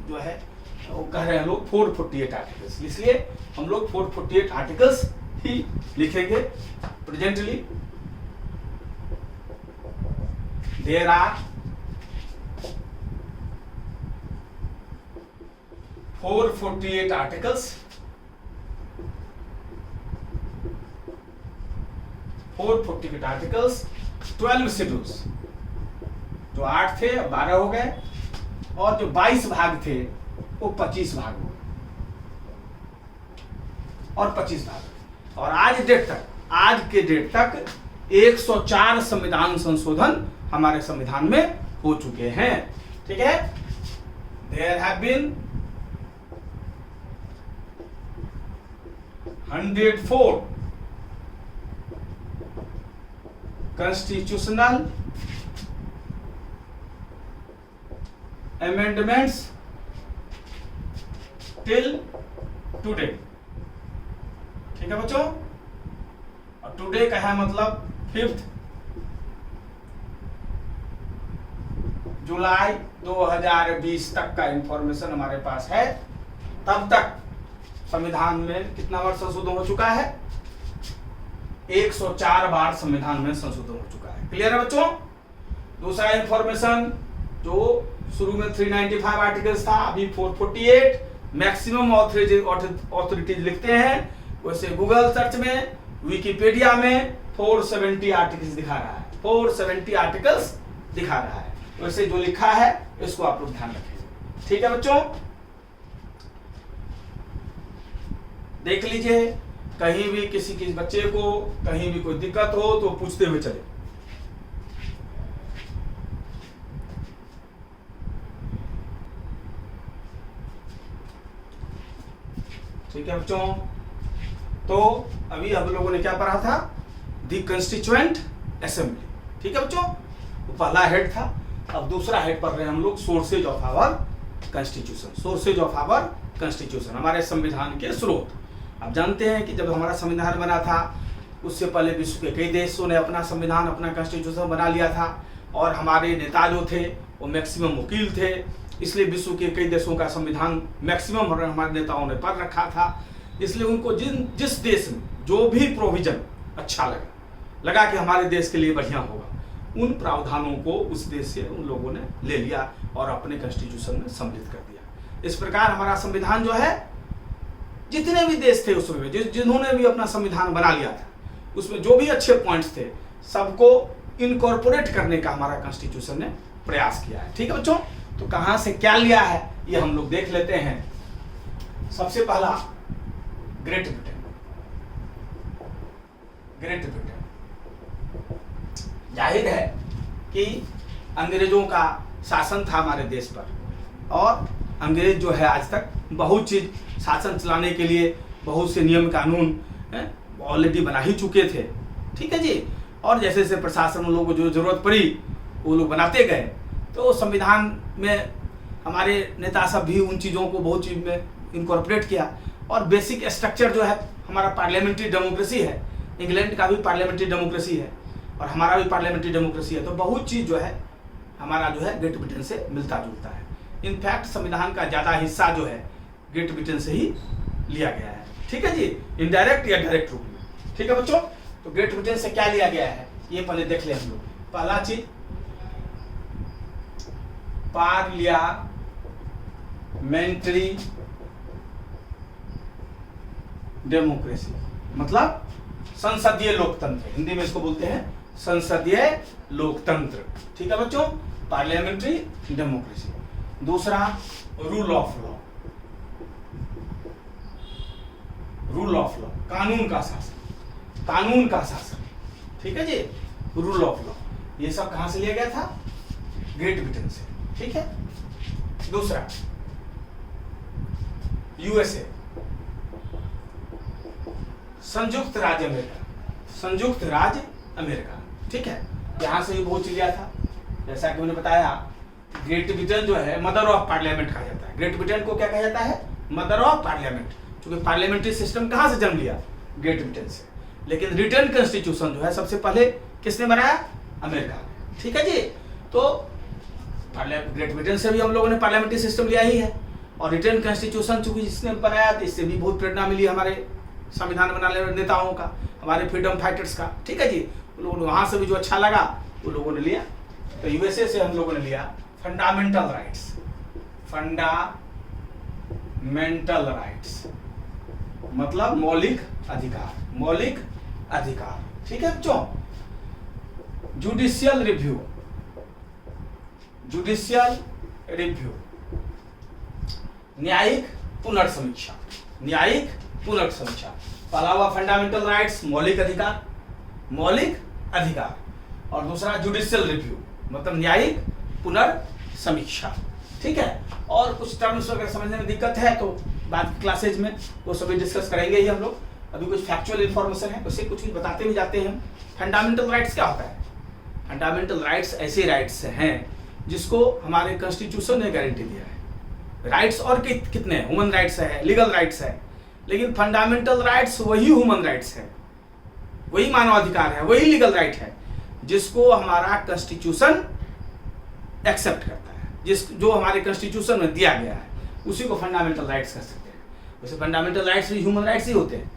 जो है वो कह रहे हैं लोग 448 आर्टिकल्स, इसलिए हम लोग 448 आर्टिकल्स ही लिखेंगे। Presently there are 448 articles, 448 articles, 12 schedules. जो 8 थे अब 12 हो गए, और जो 22 भाग थे वो 25 भाग हो गए, और 25 भाग। और आज के डेट तक 104 संविधान संशोधन हमारे संविधान में हो चुके हैं। ठीक है, there have been 104 constitutional amendments till today। ठीक है बच्चों, और टुडे का है मतलब 5 जुलाई 2020 तक का इंफॉर्मेशन हमारे पास है। तब तक संविधान में कितना बार संशोधन हो चुका है? 104 बार संविधान में संशोधन हो चुका है। क्लियर है बच्चों? दूसरा इंफॉर्मेशन, जो शुरू में 395 आर्टिकल्स था, अभी 448 मैक्सिमम ऑथोरिटीज लिखते हैं। वैसे गूगल सर्च में, विकिपीडिया में 470 आर्टिकल्स दिखा रहा है, 470 आर्टिकल्स दिखा रहा है। वैसे जो लिखा है इसको आप लोग ध्यान रखें। ठीक है बच्चों, देख लीजिए, कहीं भी किसी बच्चे को कहीं भी कोई दिक्कत हो तो पूछते हुए चले। ठीक है बच्चों, तो अभी हम लोगों ने क्या पढ़ा था? दी कंस्टिट्यूएंट असेंबली। ठीक है बच्चों, वो पहला हेड था। अब दूसरा हेड पढ़ रहे हैं हम लोग, sources of our constitution. Sources of our constitution, हमारे संविधान के स्रोत। आप जानते हैं कि जब हमारा संविधान बना था उससे पहले विश्व के कई देशों ने अपना संविधान, अपना कॉन्स्टिट्यूशन बना लिया था, और हमारे नेता जो थे वो मैक्सिमम वकील थे, इसलिए विश्व के कई देशों का संविधान मैक्सिमम हमारे नेताओं ने पढ़ रखा था। इसलिए उनको जिस देश में जो भी प्रोविजन अच्छा लगा कि हमारे देश के लिए बढ़िया होगा, उन प्रावधानों को उस देश से उन लोगों ने ले लिया और अपने कॉन्स्टिट्यूशन में सम्मिलित कर दिया। इस प्रकार हमारा संविधान जो है, जितने भी देश थे उसमें जिन्होंने भी अपना संविधान बना लिया था, उसमें जो भी अच्छे पॉइंट्स थे सबको इनकॉर्पोरेट करने का हमारा कॉन्स्टिट्यूशन ने प्रयास किया है। ठीक है बच्चों, तो कहां से क्या लिया है ये हम लोग देख लेते हैं। सबसे पहला ग्रेट ब्रिटेन। ग्रेट ब्रिटेन जाहिर है कि अंग्रेजों का शासन था हमारे देश पर, और अंग्रेज जो है आज तक बहुत चीज शासन चलाने के लिए बहुत से नियम कानून ऑलरेडी बना ही चुके थे, ठीक है जी। और जैसे जैसे प्रशासन लोगों को जो जरूरत पड़ी वो लोग बनाते गए, तो संविधान में हमारे नेता सब भी उन चीज़ों को बहुत चीज़ में इनकॉर्पोरेट किया। और बेसिक स्ट्रक्चर जो है हमारा पार्लियामेंट्री डेमोक्रेसी है, इंग्लैंड का भी पार्लियामेंट्री डेमोक्रेसी है और हमारा भी पार्लियामेंट्री डेमोक्रेसी है, तो बहुत चीज़ जो है हमारा जो है ग्रेट ब्रिटेन से मिलता जुलता है। इनफैक्ट संविधान का ज़्यादा हिस्सा जो है ग्रेट ब्रिटेन से ही लिया गया है, ठीक है जी, इनडायरेक्ट या डायरेक्ट रूप में, ठीक है बच्चों। तो ग्रेट ब्रिटेन से क्या लिया गया है ये पहले देख ले हम लोग। पहला चीज पार्लियामेंट्री डेमोक्रेसी, मतलब संसदीय लोकतंत्र, हिंदी में इसको बोलते हैं संसदीय लोकतंत्र, ठीक है बच्चों, पार्लियामेंट्री डेमोक्रेसी। दूसरा rule of law, rule of law, कानून का शासन, कानून का शासन, ठीक है जी, रूल ऑफ लॉ। ये सब कहां से लिया गया था? ग्रेट ब्रिटेन से, ठीक है। दूसरा यूएसए, संयुक्त राज्य अमेरिका, संयुक्त राज्य अमेरिका, ठीक है, यहां से भी बहुत लिया था। जैसा कि मैंने बताया ग्रेट ब्रिटेन जो है मदर ऑफ पार्लियामेंट कहा जाता है। ग्रेट ब्रिटेन को क्या कहा जाता है? मदर ऑफ पार्लियामेंट, क्योंकि पार्लियामेंट्री सिस्टम कहां से जन्म लिया? ग्रेट ब्रिटेन से। लेकिन रिटर्न कॉन्स्टिट्यूशन जो है सबसे पहले किसने बनाया? अमेरिका ने, ठीक है जी। तो ग्रेट ब्रिटेन से भी हम लोगों ने पार्लियामेंट्री सिस्टम लिया ही है, और रिटर्न कॉन्स्टिट्यूशन चूंकि जिसने बनाया तो इससे भी बहुत प्रेरणा मिली हमारे संविधान बनाने वाले नेताओं का, हमारे फ्रीडम फाइटर्स का, ठीक है जी। उन लोगों ने वहां से भी जो अच्छा लगा वो लोगों ने लिया। तो यूएसए से हम लोगों ने लिया फंडामेंटल राइट्स, फंडामेंटल राइट्स मतलब मौलिक अधिकार, मौलिक अधिकार, ठीक है बच्चों। जुडिशियल रिव्यू, जुडिशियल रिव्यू, न्यायिक पुनर्समीक्षा, न्यायिक पुनर्समीक्षा। पहला हुआ फंडामेंटल राइट्स, मौलिक अधिकार, मौलिक अधिकार, और दूसरा जुडिशियल रिव्यू मतलब न्यायिक पुनर्समीक्षा, ठीक है। और कुछ टर्म्स अगर समझने में दिक्कत है तो बाद की क्लासेज में वो सभी डिस्कस करेंगे ही हम लोग। अभी कुछ फैक्चुअल इन्फॉर्मेशन है उसे कुछ बताते भी जाते हैं। फंडामेंटल राइट्स क्या होता है? फंडामेंटल राइट्स ऐसे राइट्स हैं जिसको हमारे कॉन्स्टिट्यूशन ने गारंटी दिया है। राइट्स और कितने हैं? ह्यूमन राइट्स है, लीगल राइट्स है, लेकिन फंडामेंटल राइट्स वही ह्यूमन राइट्स है, वही मानवाधिकार है, वही लीगल राइट है जिसको हमारा कॉन्स्टिट्यूशन एक्सेप्ट करता है, जो हमारे कॉन्स्टिट्यूशन में दिया गया है उसी को फंडामेंटल राइट्स कह सकते हैं। वैसे फंडामेंटल राइट्स भी ह्यूमन राइट्स ही होते हैं,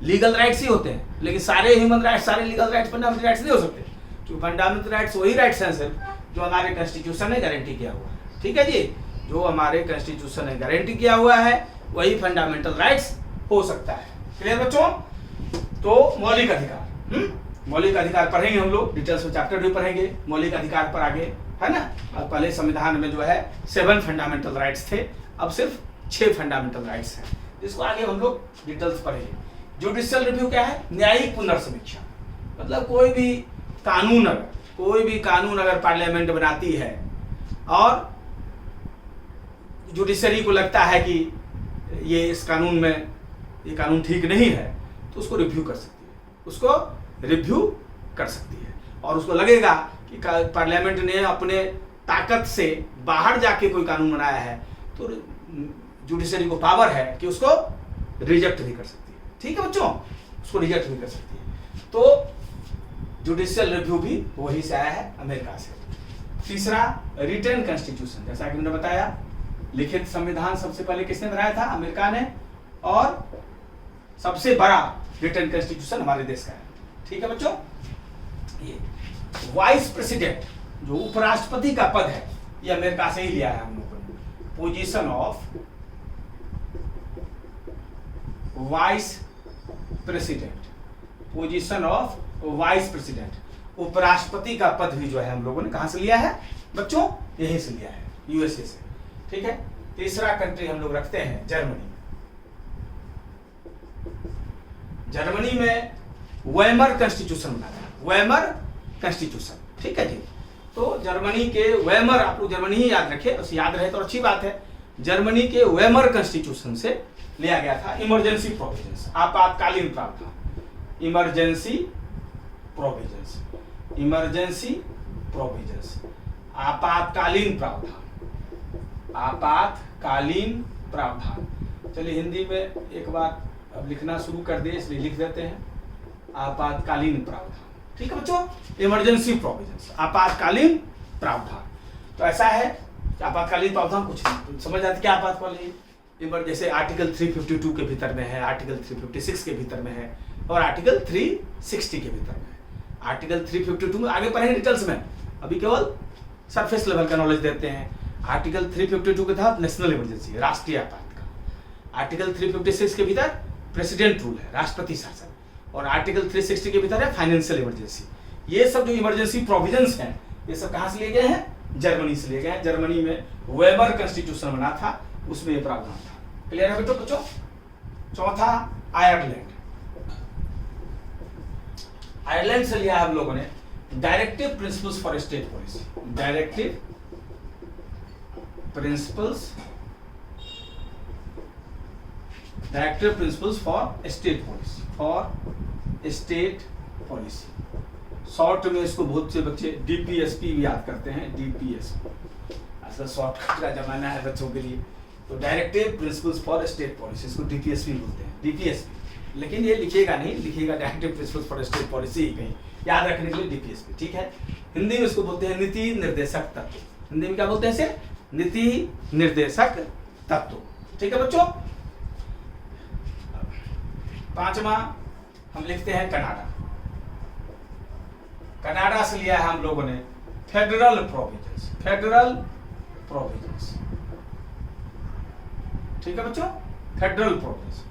लीगल राइट्स ही होते हैं, लेकिन सारे ह्यूमन राइट्स, सारे लीगल राइट्स फंडामेंटल राइट्स नहीं हो सकते, क्योंकि फंडामेंटल राइट्स वही राइट्स हैं सिर्फ जो हमारे कॉन्स्टिट्यूशन ने गारंटी किया हुआ है, ठीक है जी। जो हमारे कॉन्स्टिट्यूशन ने गारंटी किया हुआ है वही फंडामेंटल राइट्स हो सकता है। क्लियर बच्चों? तो मौलिक अधिकार, मौलिक अधिकार पढ़ेंगे हम लोग, डिटेल्स में चैप्टर भी पढ़ेंगे मौलिक अधिकार पर आगे, है ना। और पहले संविधान में जो है 7 फंडामेंटल राइट्स थे, अब सिर्फ 6 फंडामेंटल राइट्स हैं, जिसको आगे हम लोग डिटेल्स पढ़ेंगे। जुडिशियल रिव्यू क्या है? न्यायिक पुनर्समीक्षा, मतलब कोई भी कानून अगर पार्लियामेंट बनाती है और जुडिशरी को लगता है कि इस कानून में ये कानून ठीक नहीं है तो उसको रिव्यू कर सकती है, उसको रिव्यू कर सकती है। और उसको लगेगा कि पार्लियामेंट ने अपने ताकत से बाहर जाके कोई कानून बनाया है तो जुडिशरी को पावर है कि उसको रिजेक्ट भी कर सकती है, ठीक है बच्चों, उसको रिजेक्ट भी कर सकती है। तो जुडिशियल रिव्यू भी वही से आया है, अमेरिका से। तीसरा रिटन कॉन्स्टिट्यूशन, जैसा कि मैंने बताया लिखित संविधान सबसे पहले किसने बनाया था? अमेरिका ने, और सबसे बड़ा रिटन कॉन्स्टिट्यूशन हमारे देश का है, ठीक है बच्चों। ये वाइस प्रेसिडेंट जो उपराष्ट्रपति का पद है ये अमेरिका से ही लिया है हम लोगों ने। Position of vice president, position of vice president, उपराष्ट्रपति का पद भी जो है हम लोगों ने कहां से लिया है बच्चों? यहीं से लिया है, यूएसए से, ठीक है। तीसरा कंट्री हम लोग रखते हैं जर्मनी, जर्मनी में वेमर कॉन्स्टिट्यूशन बना था, वेमर कॉन्स्टिट्यूशन, ठीक है जी। तो जर्मनी के वेमर, आप लोग जर्मनी ही याद रखें, उसे याद रहे तो अच्छी बात है। जर्मनी के वेमर कॉन्स्टिट्यूशन से लिया गया था इमरजेंसी प्रोविजंस, आपातकालीन प्रावधान, इमरजेंसी प्रोविजंस, इमरजेंसी प्रोविजंस, आपातकालीन प्रावधान, आपातकालीन प्रावधान। चलिए हिंदी में एक बार अब लिखना शुरू कर दिए, इसलिए लिख देते हैं आपातकालीन प्रावधान, ठीक है बच्चों। इमरजेंसी प्रोविजंस, आपातकालीन प्रावधान। तो ऐसा है कि आपातकालीन प्रावधान कुछ नहीं, तो समझ आते क्या आपातकालीन, जैसे आर्टिकल 352 के भीतर में है, आर्टिकल 356 के भीतर में है और आर्टिकल 360 के भीतर में है। आर्टिकल 352 में आगे पढ़ेंगे डिटेल्स में, अभी केवल सरफेस लेवल का नॉलेज देते हैं। आर्टिकल 352 के तहत नेशनल इमरजेंसी, राष्ट्रीय आपातकाल। आर्टिकल 356 के भीतर प्रेसिडेंट रूल है, राष्ट्रपति शासन। और आर्टिकल 360 के भीतर है फाइनेंशियल इमरजेंसी। ये सब जो इमरजेंसी प्रोविजंस हैं, ये सब कहाँ से लिए गए हैं, जर्मनी से लिए गए हैं। जर्मनी में वेबर कॉन्स्टिट्यूशन बना था, उसमें ये प्रावधान था। क्लियर है बेटो बच्चों। चौथा आयरलैंड, आयरलैंड से लिया हम लोगों ने directive principles for state policy, directive principles, directive principles for state policy, for state policy. Short में इसको बहुत से बच्चे डीपीएसपी भी याद करते हैं, डीपीएसपी। आजकल शॉर्टकट का जमाना है बच्चों के लिए, तो directive principles for state policy, इसको डीपीएसपी बोलते हैं, डीपीएसपी। लेकिन ये लिखेगा नहीं, लिखेगा directive principles for state policy ही कहीं, याद रखने के लिए डीपीएसपी, ठीक है। हिंदी में इसको बोलते हैं नीति निर्देशक तत्व। हिंदी में क्या बोलते हैं इसे, नीति निर्देशक तत्व, ठीक है बच्चों। पांचवा हम लिखते हैं कनाडा। कनाडा से लिया है हम लोगों ने फेडरल प्रोविजंस, फेडरल प्रोविजंस, ठीक है बच्चों, फेडरल प्रोविजंस।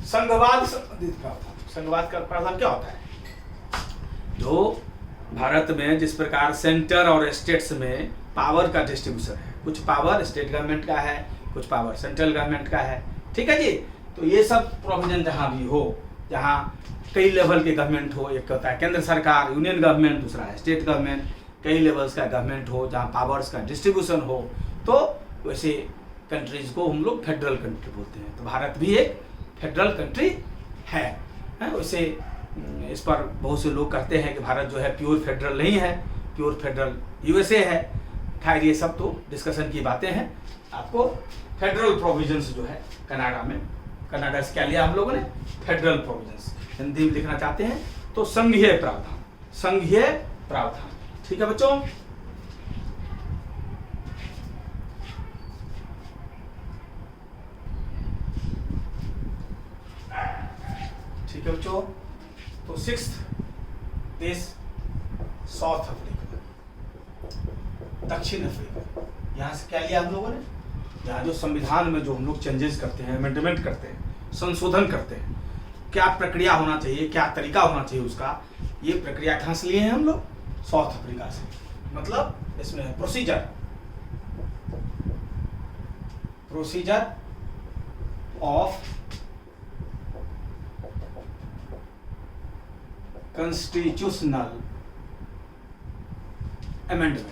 संघवाद संबंधित प्रावधान, संघवाद का प्रावधान क्या होता है, जो भारत में जिस प्रकार सेंटर और स्टेट्स में पावर का डिस्ट्रीब्यूशन है, कुछ पावर स्टेट गवर्नमेंट का है, कुछ पावर सेंट्रल गवर्नमेंट का है, ठीक है जी। तो ये सब प्रोविजन जहां भी हो, जहां कई लेवल के गवर्नमेंट हो, एक होता है केंद्र सरकार, यूनियन गवर्नमेंट, दूसरा है स्टेट गवर्नमेंट, कई लेवल्स का गवर्नमेंट हो, जहां पावर्स का डिस्ट्रीब्यूशन हो, तो वैसे कंट्रीज को हम लोग फेडरल कंट्री बोलते हैं। तो भारत भी एक फेडरल कंट्री है। वैसे इस पर बहुत से लोग कहते हैं कि भारत जो है प्योर फेडरल नहीं है, प्योर फेडरल यूएसए है। खैर ये सब तो डिस्कशन की बातें हैं। आपको फेडरल प्रोविजंस जो है कनाडा में, कनाडा से क्या लिया हम लोगों ने, फेडरल प्रोविजंस। हिंदी में लिखना चाहते हैं तो संघीय प्रावधान, संघीय प्रावधान, ठीक है बच्चों। ठीक है बच्चों। तो सिक्स्थ देश साउथ अफ्रीका, दक्षिण अफ्रीका। यहां से क्या लिया हम लोगों ने, यहाँ जो संविधान में जो हम लोग चेंजेस करते हैं, अमेंडमेंट करते हैं, संशोधन करते हैं, क्या प्रक्रिया होना चाहिए, क्या तरीका होना चाहिए उसका, ये प्रक्रिया कहाँ से लिए हैं हम लोग, साउथ अफ्रीका से। मतलब इसमें procedure, procedure of constitutional amendment,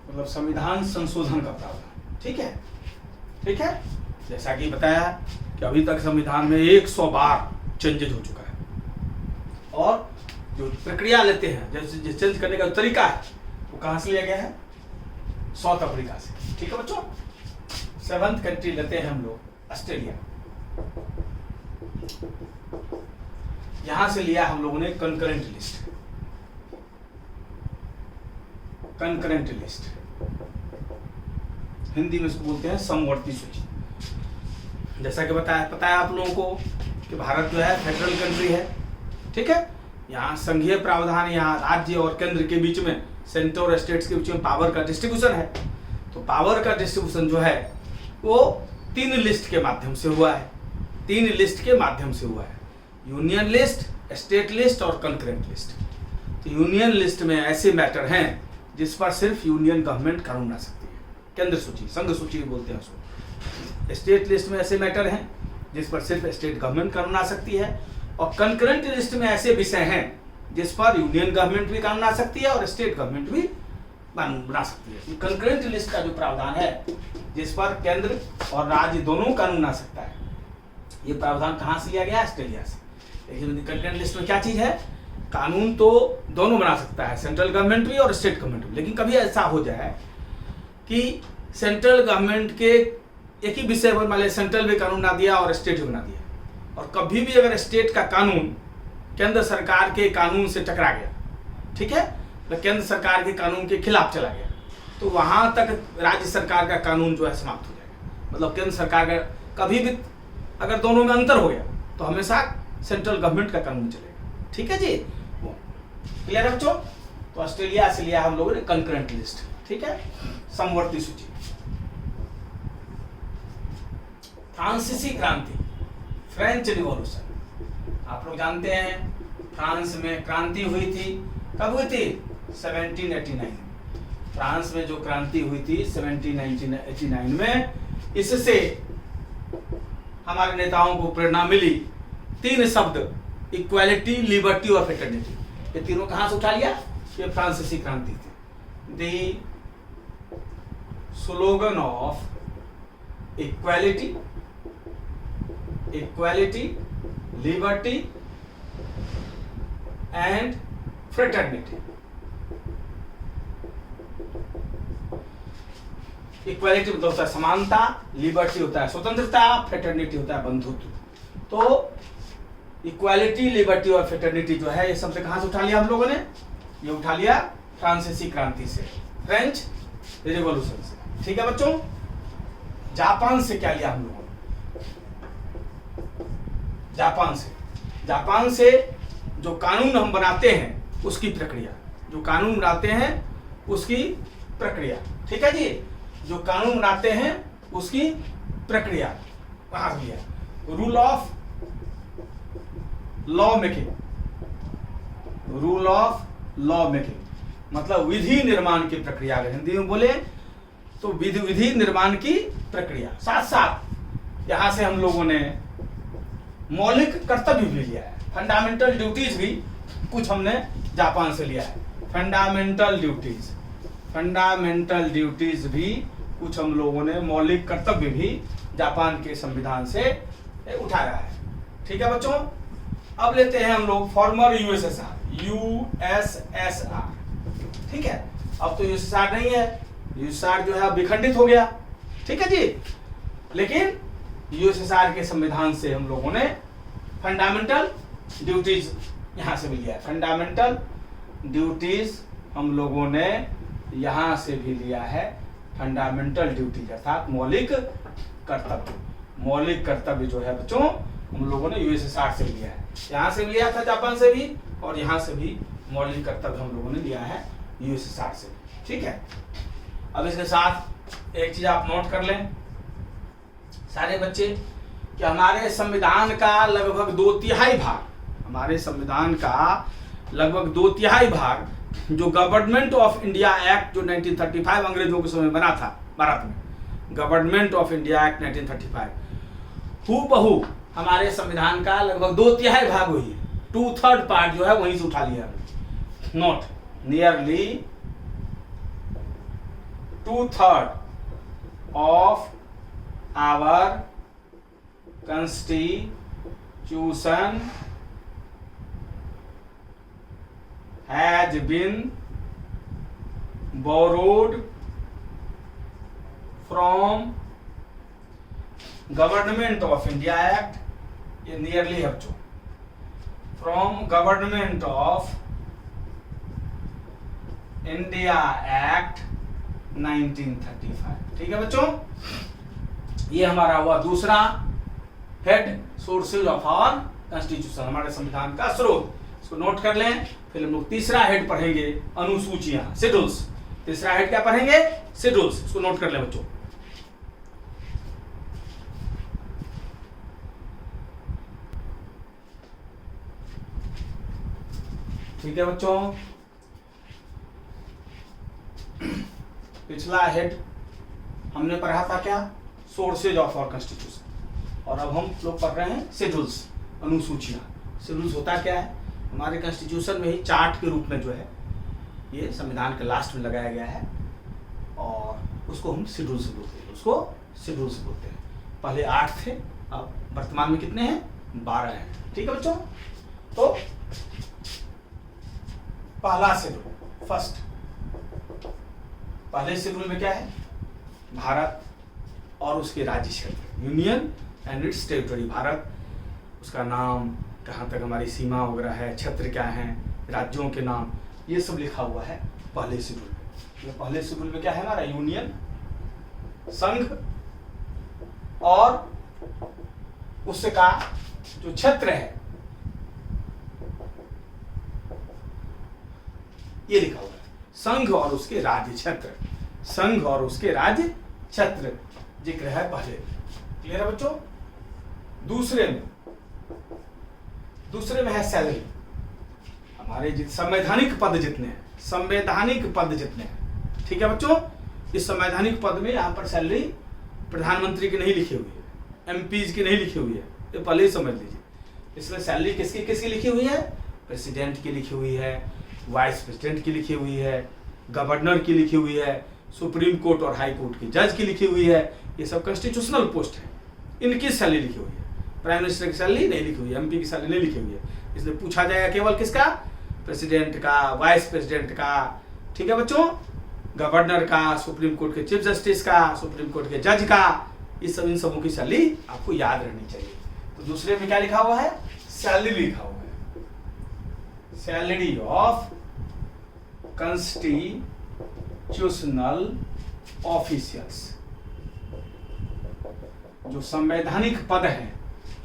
मतलब संविधान संशोधन का प्रावधान, ठीक है, ठीक है। जैसा कि बताया कि अभी तक संविधान में 100 बार चेंजेज हो चुका है, और जो प्रक्रिया लेते हैं, जैसे चेंज करने का तरीका है, वो कहां से लिया गया है, साउथ अफ्रीका से, ठीक है बच्चों। 7th कंट्री लेते हैं हम लोग, ऑस्ट्रेलिया। यहां से लिया हम लोगों ने concurrent list, concurrent list, Hindi में इसको बोलते हैं समवर्ती सूची। जैसा कि बताया आप लोगों को कि भारत जो है फेडरल कंट्री है, ठीक है। यहाँ संघीय प्रावधान, यहाँ राज्य और केंद्र के बीच में, सेंटर और स्टेट्स के बीच में पावर का डिस्ट्रीब्यूशन है। तो पावर का डिस्ट्रीब्यूशन जो है वो 3 लिस्ट के माध्यम से हुआ है, 3 लिस्ट के माध्यम से हुआ है, यूनियन लिस्ट, स्टेट लिस्ट और कंकरेंट लिस्ट। तो यूनियन लिस्ट में ऐसे मैटर हैं जिस पर सिर्फ यूनियन गवर्नमेंट कानून बना सकती है, केंद्र सूची, संघ सूची बोलते हैं उसको। स्टेट लिस्ट में ऐसे मैटर हैं जिस पर सिर्फ स्टेट गवर्नमेंट कानून आ सकती है, और कंकरेंट लिस्ट में ऐसे विषय हैं जिस पर यूनियन गवर्नमेंट भी कानून आ सकती है और स्टेट गवर्नमेंट भी कानून बना सकती है। कंकरेंट लिस्ट का जो प्रावधान है जिस पर केंद्र और राज्य दोनों कानून आ सकता है, ये प्रावधान कहाँ से लिया गया? ऑस्ट्रेलिया से। लेकिन कंकरेंट लिस्ट में क्या चीज है? कानून तो दोनों बना सकता है, सेंट्रल गवर्नमेंट भी और स्टेट गवर्नमेंट भी। लेकिन कभी ऐसा हो जाए कि सेंट्रल गवर्नमेंट के एक ही विषय पर मान लीजिए सेंट्रल भी कानून बना दिया और स्टेट भी बना दिया, और कभी भी अगर स्टेट का कानून केंद्र सरकार के कानून से टकरा गया, ठीक है, तो केंद्र सरकार के कानून के खिलाफ चला गया, तो वहां तक राज्य सरकार का कानून जो है समाप्त हो जाएगा। मतलब केंद्र सरकार का कभी भी अगर दोनों में अंतर हो गया तो हमेशा सेंट्रल गवर्नमेंट का कानून चलेगा। ठीक है जी, क्लियर है बच्चों? तो ऑस्ट्रेलिया से लिया हम लोगों ने कंकरेंट लिस्ट। ठीक है, समवर्ती सूची। फ्रांसीसी क्रांति, फ्रेंच रिवॉल्यूशन, आप लोग जानते हैं फ्रांस में क्रांति हुई थी। कब हुई थी? 1789। फ्रांस में जो क्रांति हुई थी 1789 में, इससे हमारे नेताओं को प्रेरणा मिली। 3 शब्द, इक्वालिटी, लिबर्टी और फ्रेटर्निटी, ये तीनों कहां से उठा लिया? ये फ्रांसीसी क्रांति थी। The slogan of equality, liberty and fraternity. Equality मतलब होता है समानता, लिबर्टी होता है स्वतंत्रता, फ्रेटर्निटी होता है बंधुत्व। तो इक्वालिटी, लिबर्टी और फ्रेटर्निटी जो है ये शब्द कहां से उठा लिया हम लोगों ने? ये उठा लिया फ्रांसीसी क्रांति से, फ्रेंच रिवॉल्यूशन से। ठीक है बच्चों, जापान से क्या लिया हम लोगों ने? जापान से जो कानून हम बनाते हैं उसकी प्रक्रिया, जो कानून बनाते हैं उसकी प्रक्रिया। ठीक है जी, जो कानून बनाते हैं उसकी प्रक्रिया कहां से लिया? रूल ऑफ लॉ मेकिंग, मतलब विधि निर्माण की प्रक्रिया। अगर हिंदी में बोले तो विधि निर्माण की प्रक्रिया। साथ साथ यहां से हम लोगों ने मौलिक कर्तव्य भी लिया है, फंडामेंटल ड्यूटीज भी कुछ हमने जापान से लिया है। फंडामेंटल ड्यूटीज भी कुछ हम लोगों ने, मौलिक कर्तव्य भी जापान के संविधान से उठाया है। ठीक है बच्चों, अब लेते हैं हम लोग फॉर्मर यूएसएसआर। ठीक है, अब तो यूएसएसआर नहीं है, यूएसएसआर जो है विखंडित हो गया। ठीक है जी, लेकिन यूएसएसआर के संविधान से हम लोगों ने फंडामेंटल ड्यूटीज यहां से भी लिया है। फंडामेंटल ड्यूटीज हम लोगों ने यहां से भी लिया है। फंडामेंटल ड्यूटीज अर्थात मौलिक कर्तव्य जो है बच्चों हम लोगों ने यूएसएसआर से लिया है। यहां से भी लिया था, जापान से भी, और यहां से भी मौलिक कर्तव्य हम लोगों ने लिया है यूएसएसआर से। ठीक है, अब इसके साथ एक चीज आप नोट कर लें सारे बच्चे कि हमारे संविधान का लगभग 2/3 भाग, हमारे संविधान का लगभग 2/3 भाग जो गवर्नमेंट ऑफ इंडिया एक्ट जो 1935 अंग्रेजों के समय बना था भारत में, गवर्नमेंट ऑफ इंडिया एक्ट 1935, हूबहू हमारे संविधान का लगभग 2/3 भाग हुई है। 2/3 पार्ट जो है वहीं से उठा लिया। Note, nearly 2/3 of our constitution has been borrowed from Government of India Act, ये नियरली है बच्चों, from Government of India Act 1935। ठीक है बच्चों, ये हमारा हुआ दूसरा head, sources of our constitution, हमारे संविधान का स्रोत। इसको नोट कर लें। फिर हम लोग तीसरा हेड पढ़ेंगे, अनुसूचियां, शेड्यूल्स। तीसरा हेड क्या पढ़ेंगे? शेड्यूल्स। इसको नोट कर लें बच्चों। ठीक है बच्चों, पिछला हेड हमने पढ़ा था क्या? Sources of our constitution. और अब हम लोग पढ़ रहे हैं शेड्यूल्स, अनुसूचियाँ। शेड्यूल्स होता क्या है, हमारे कॉन्स्टिट्यूशन में ही चार्ट के रूप में जो है ये संविधान के लास्ट में लगाया गया है और उसको हम शेड्यूल्स बोलते हैं, उसको शेड्यूल्स बोलते हैं। पहले 8 थे, अब वर्तमान में कितने हैं, 12 हैं। ठीक है बच्चों, तो पहला शेड्यूल, फर्स्ट, पहले शेड्यूल में क्या है, भारत और उसके राज्य क्षेत्र, union and it's territory. Bharat, उसका नाम, कहाँ तक हमारी सीमा वगैरह है, क्षेत्र क्या है, राज्यों के नाम, ये सब लिखा हुआ है पहले शेड्यूल में। ये पहले शेड्यूल में क्या है हमारा, यूनियन, संघ और उसका जो क्षेत्र है ये लिखा हुआ है, संघ और उसके राज्य क्षेत्र, संघ और उसके राज्य क्षेत्र जिक्र है पहले। क्लियर है बच्चों। दूसरे में है सैलरी। हमारे संवैधानिक पद जितने हैं, संवैधानिक पद जितने हैं, ठीक है बच्चों, इस संवैधानिक पद में यहाँ पर सैलरी प्रधानमंत्री की नहीं लिखी हुई है, एमपीज की नहीं लिखी हुई है, ये पहले ही समझ लीजिए। इसमें सैलरी किसकी किसकी लिखी हुई है, प्रेसिडेंट की लिखी हुई है, वाइस प्रेसिडेंट की लिखी हुई है, गवर्नर की लिखी हुई है, सुप्रीम कोर्ट और हाई कोर्ट की जज की लिखी हुई है। ये सब कॉन्स्टिट्यूशनल पोस्ट है, इनकी सैलरी लिखी हुई है। प्राइम मिनिस्टर की सैलरी नहीं लिखी हुई है, एमपी की सैलरी नहीं लिखी हुई है। इसलिए पूछा जाएगा केवल किसका, प्रेसिडेंट का, वाइस प्रेसिडेंट का, ठीक है बच्चों, गवर्नर का, सुप्रीम कोर्ट के चीफ जस्टिस का, सुप्रीम कोर्ट के जज का, इन सबों की सैलरी आपको याद रहनी चाहिए। तो दूसरे में क्या लिखा हुआ है, सैलरी लिखा हुआ है, सैलरी ऑफ कॉन्स्टिट्यूशनल ऑफिशियल्स। जो संवैधानिक पद हैं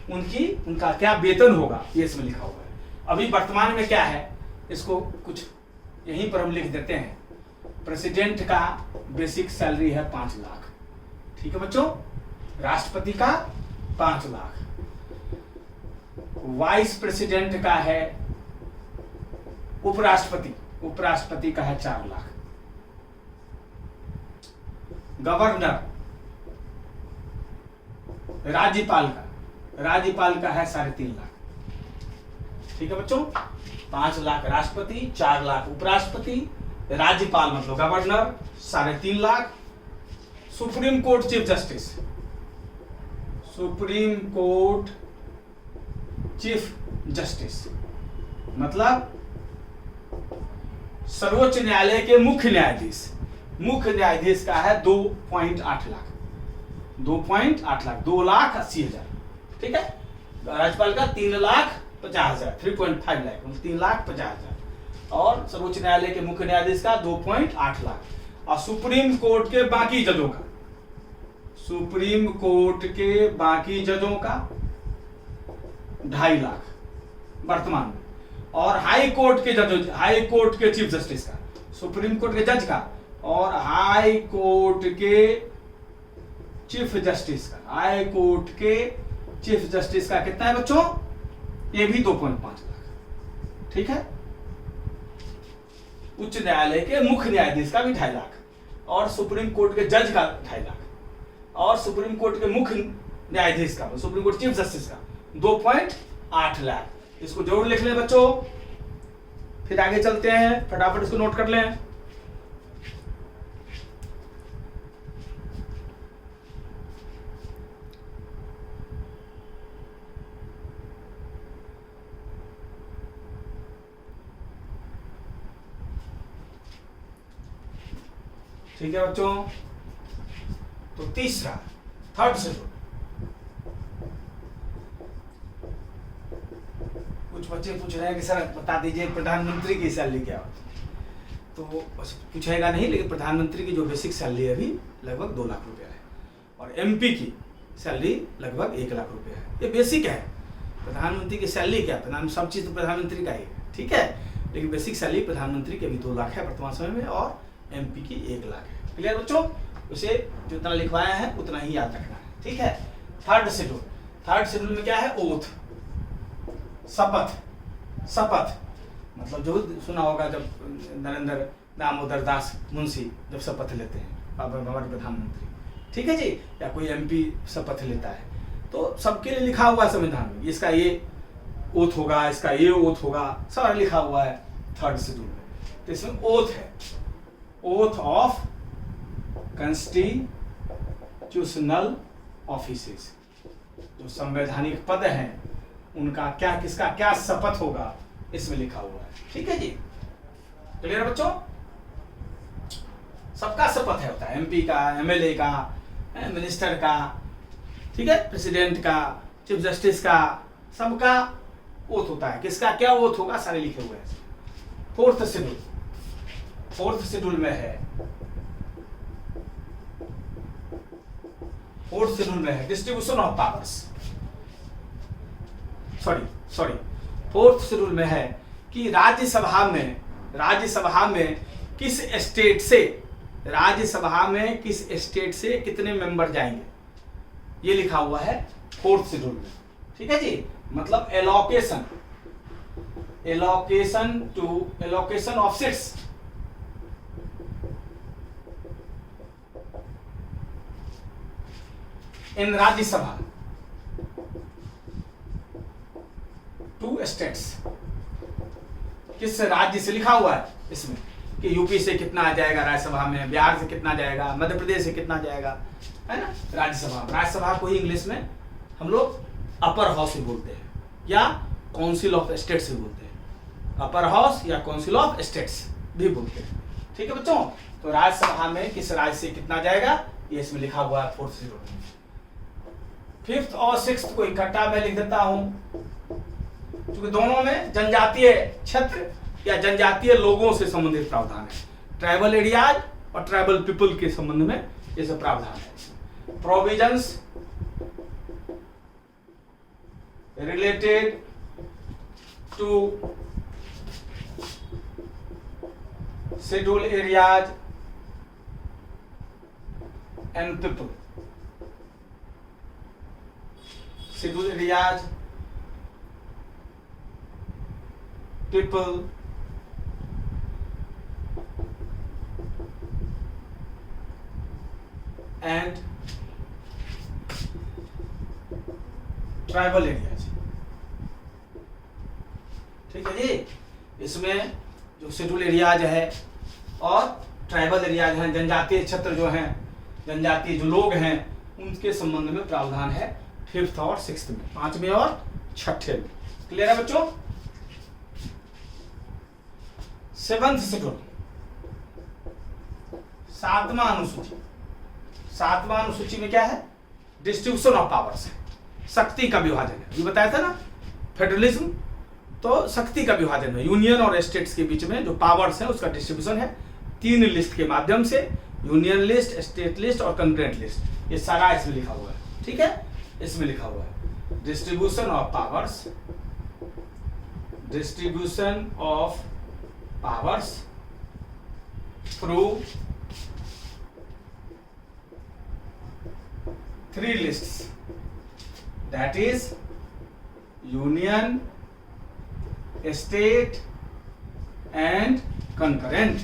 उनका क्या वेतन होगा, ये इसमें लिखा हुआ है। अभी वर्तमान में क्या है, इसको कुछ यहीं पर हम लिख देते हैं। प्रेसिडेंट का बेसिक सैलरी है 5 लाख, ठीक है बच्चों, राष्ट्रपति का 5 लाख, वाइस प्रेसिडेंट का है, उपराष्ट्रपति का है 4 लाख, गवर्नर, राज्यपाल का है 3.5 लाख, ठीक है बच्चों। 5 लाख राष्ट्रपति, 4 लाख उपराष्ट्रपति, राज्यपाल मतलब governor 3.5 lakh, supreme court chief justice, supreme court chief justice मतलब सर्वोच्च न्यायालय के मुख्य न्यायाधीश का है 2.8 लाख, 2.8 लाख, 2,80,000, ठीक है। राज्यपाल का 3,50,000, 3.5 लाख, 3,50,000, और सर्वोच्च न्यायालय के मुख्य न्यायाधीश का 2.8 लाख, और सुप्रीम कोर्ट के बाकी जजों का, सुप्रीम कोर्ट के बाकी जजों का 2.5 लाख वर्तमान में, और हाई कोर्ट के चीफ जस्टिस का, सुप्रीम कोर्ट के जज का और हाई कोर्ट के चीफ जस्टिस का, हाई कोर्ट के चीफ जस्टिस का कितना है बच्चों, ये भी 2.5 लाख, ठीक है। उच्च न्यायालय के मुख्य न्यायाधीश का भी 2.5 लाख, और सुप्रीम कोर्ट के जज का 2.5 लाख, और सुप्रीम कोर्ट के मुख्य न्यायाधीश का, सुप्रीम कोर्ट चीफ जस्टिस का 2.8 लाख। इसको जरूर लिख लें बच्चों, फिर आगे चलते हैं, फटाफट इसको नोट कर लें। ठीक है बच्चों, तो तीसरा, थर्ड शेड्यूल। कुछ बच्चे पूछ रहे हैं कि सर बता दीजिए प्रधानमंत्री की सैलरी क्या होती है, तो पूछेगा नहीं, लेकिन प्रधानमंत्री की जो बेसिक सैलरी है अभी लगभग 2 लाख रुपया है, और एमपी की सैलरी लगभग 1 लाख रुपया है। ये बेसिक है। प्रधानमंत्री की सैलरी क्या, सब चीज़ तो प्रधानमंत्री का ही है, ठीक है, लेकिन बेसिक सैलरी प्रधानमंत्री की अभी 2 लाख है वर्तमान समय में, और एमपी की 1 लाख है। क्लियर बच्चों, उसे जितना लिखवाया है उतना ही याद रखना है, ठीक है। थर्ड शेड्यूल में क्या है, ओथ, शपथ मतलब जो सुना होगा जब नरेंद्र दामोदर दास मुंशी जब शपथ लेते हैं हमारे प्रधानमंत्री, ठीक है जी, या कोई एमपी शपथ लेता है तो सबके लिए लिखा हुआ है संविधान में, इसका ये ओथ होगा, इसका ये ओथ होगा, सारा लिखा हुआ है 3rd शेड्यूल में। तो इसमें ओथ है, ओथ ऑफ कॉन्स्टिट्यूशनल ऑफिसेस, जो संवैधानिक पद हैं उनका क्या, किसका क्या शपथ होगा, इसमें लिखा हुआ है। ठीक है जी, क्लियर है बच्चों? सबका शपथ है, होता है एमपी का, एमएलए का, मिनिस्टर का, ठीक है, प्रेसिडेंट का, चीफ जस्टिस का, सबका ओथ होता है। किसका क्या ओथ होगा, सारे लिखे हुए हैं। 4th शेड्यूल, 4th शेड्यूल में है, 4th शेड्यूल में है distribution of powers, sorry 4th schedule में है कि राज्यसभा में किस स्टेट से, राज्यसभा में किस स्टेट से कितने मेंबर जाएंगे, ये लिखा हुआ है 4th शेड्यूल में। ठीक है जी, मतलब allocation of seats, in Rajya Sabha to states, किस राज्य से लिखा हुआ है इसमें कि यूपी से कितना आ जाएगा राज्यसभा में, बिहार से कितना जाएगा, मध्य प्रदेश से कितना जाएगा, है ना। राज्यसभा को ही इंग्लिश में हम लोग अपर हाउस ही बोलते हैं या काउंसिल ऑफ स्टेट्स भी बोलते हैं, अपर हाउस या काउंसिल ऑफ स्टेट्स भी बोलते हैं। ठीक है बच्चों, तो राज्यसभा में किस राज्य से कितना जाएगा ये इसमें लिखा हुआ है 4th शेड्यूल में। 5th और 6th को इकट्ठा मैं लिख देता हूं, क्योंकि दोनों में जनजातीय क्षेत्र या जनजातीय लोगों से संबंधित प्रावधान है, ट्राइबल एरियाज और ट्राइबल पीपल के संबंध में ये सब प्रावधान है। Provisions related to schedule areas and people, schedule areas, people and tribal areas. ठीक है जी, इसमें जो शेड्यूल एरियाज है और ट्राइबल एरियाज हैं, जनजातीय क्षेत्र जो हैं, जनजातीय जो लोग हैं, उनके संबंध में प्रावधान है 5th और 6th में, 5वें और 6ठे में। क्लियर है बच्चों? 7th शेड्यूल, 7वां अनुसूची, 7वां अनुसूची में क्या है, डिस्ट्रीब्यूशन ऑफ पावर्स है, शक्ति का विभाजन है। ये बताया था ना, फेडरलिज्म, तो शक्ति का विभाजन है, यूनियन और स्टेट्स के बीच में जो पावर्स है उसका डिस्ट्रीब्यूशन है 3 लिस्ट के माध्यम से, यूनियन लिस्ट, स्टेट लिस्ट और कंकरेंट लिस्ट, ये सारा इसमें लिखा हुआ है। ठीक है, इसमें लिखा हुआ है distribution of powers, distribution of powers through 3 lists, that is union, state and concurrent।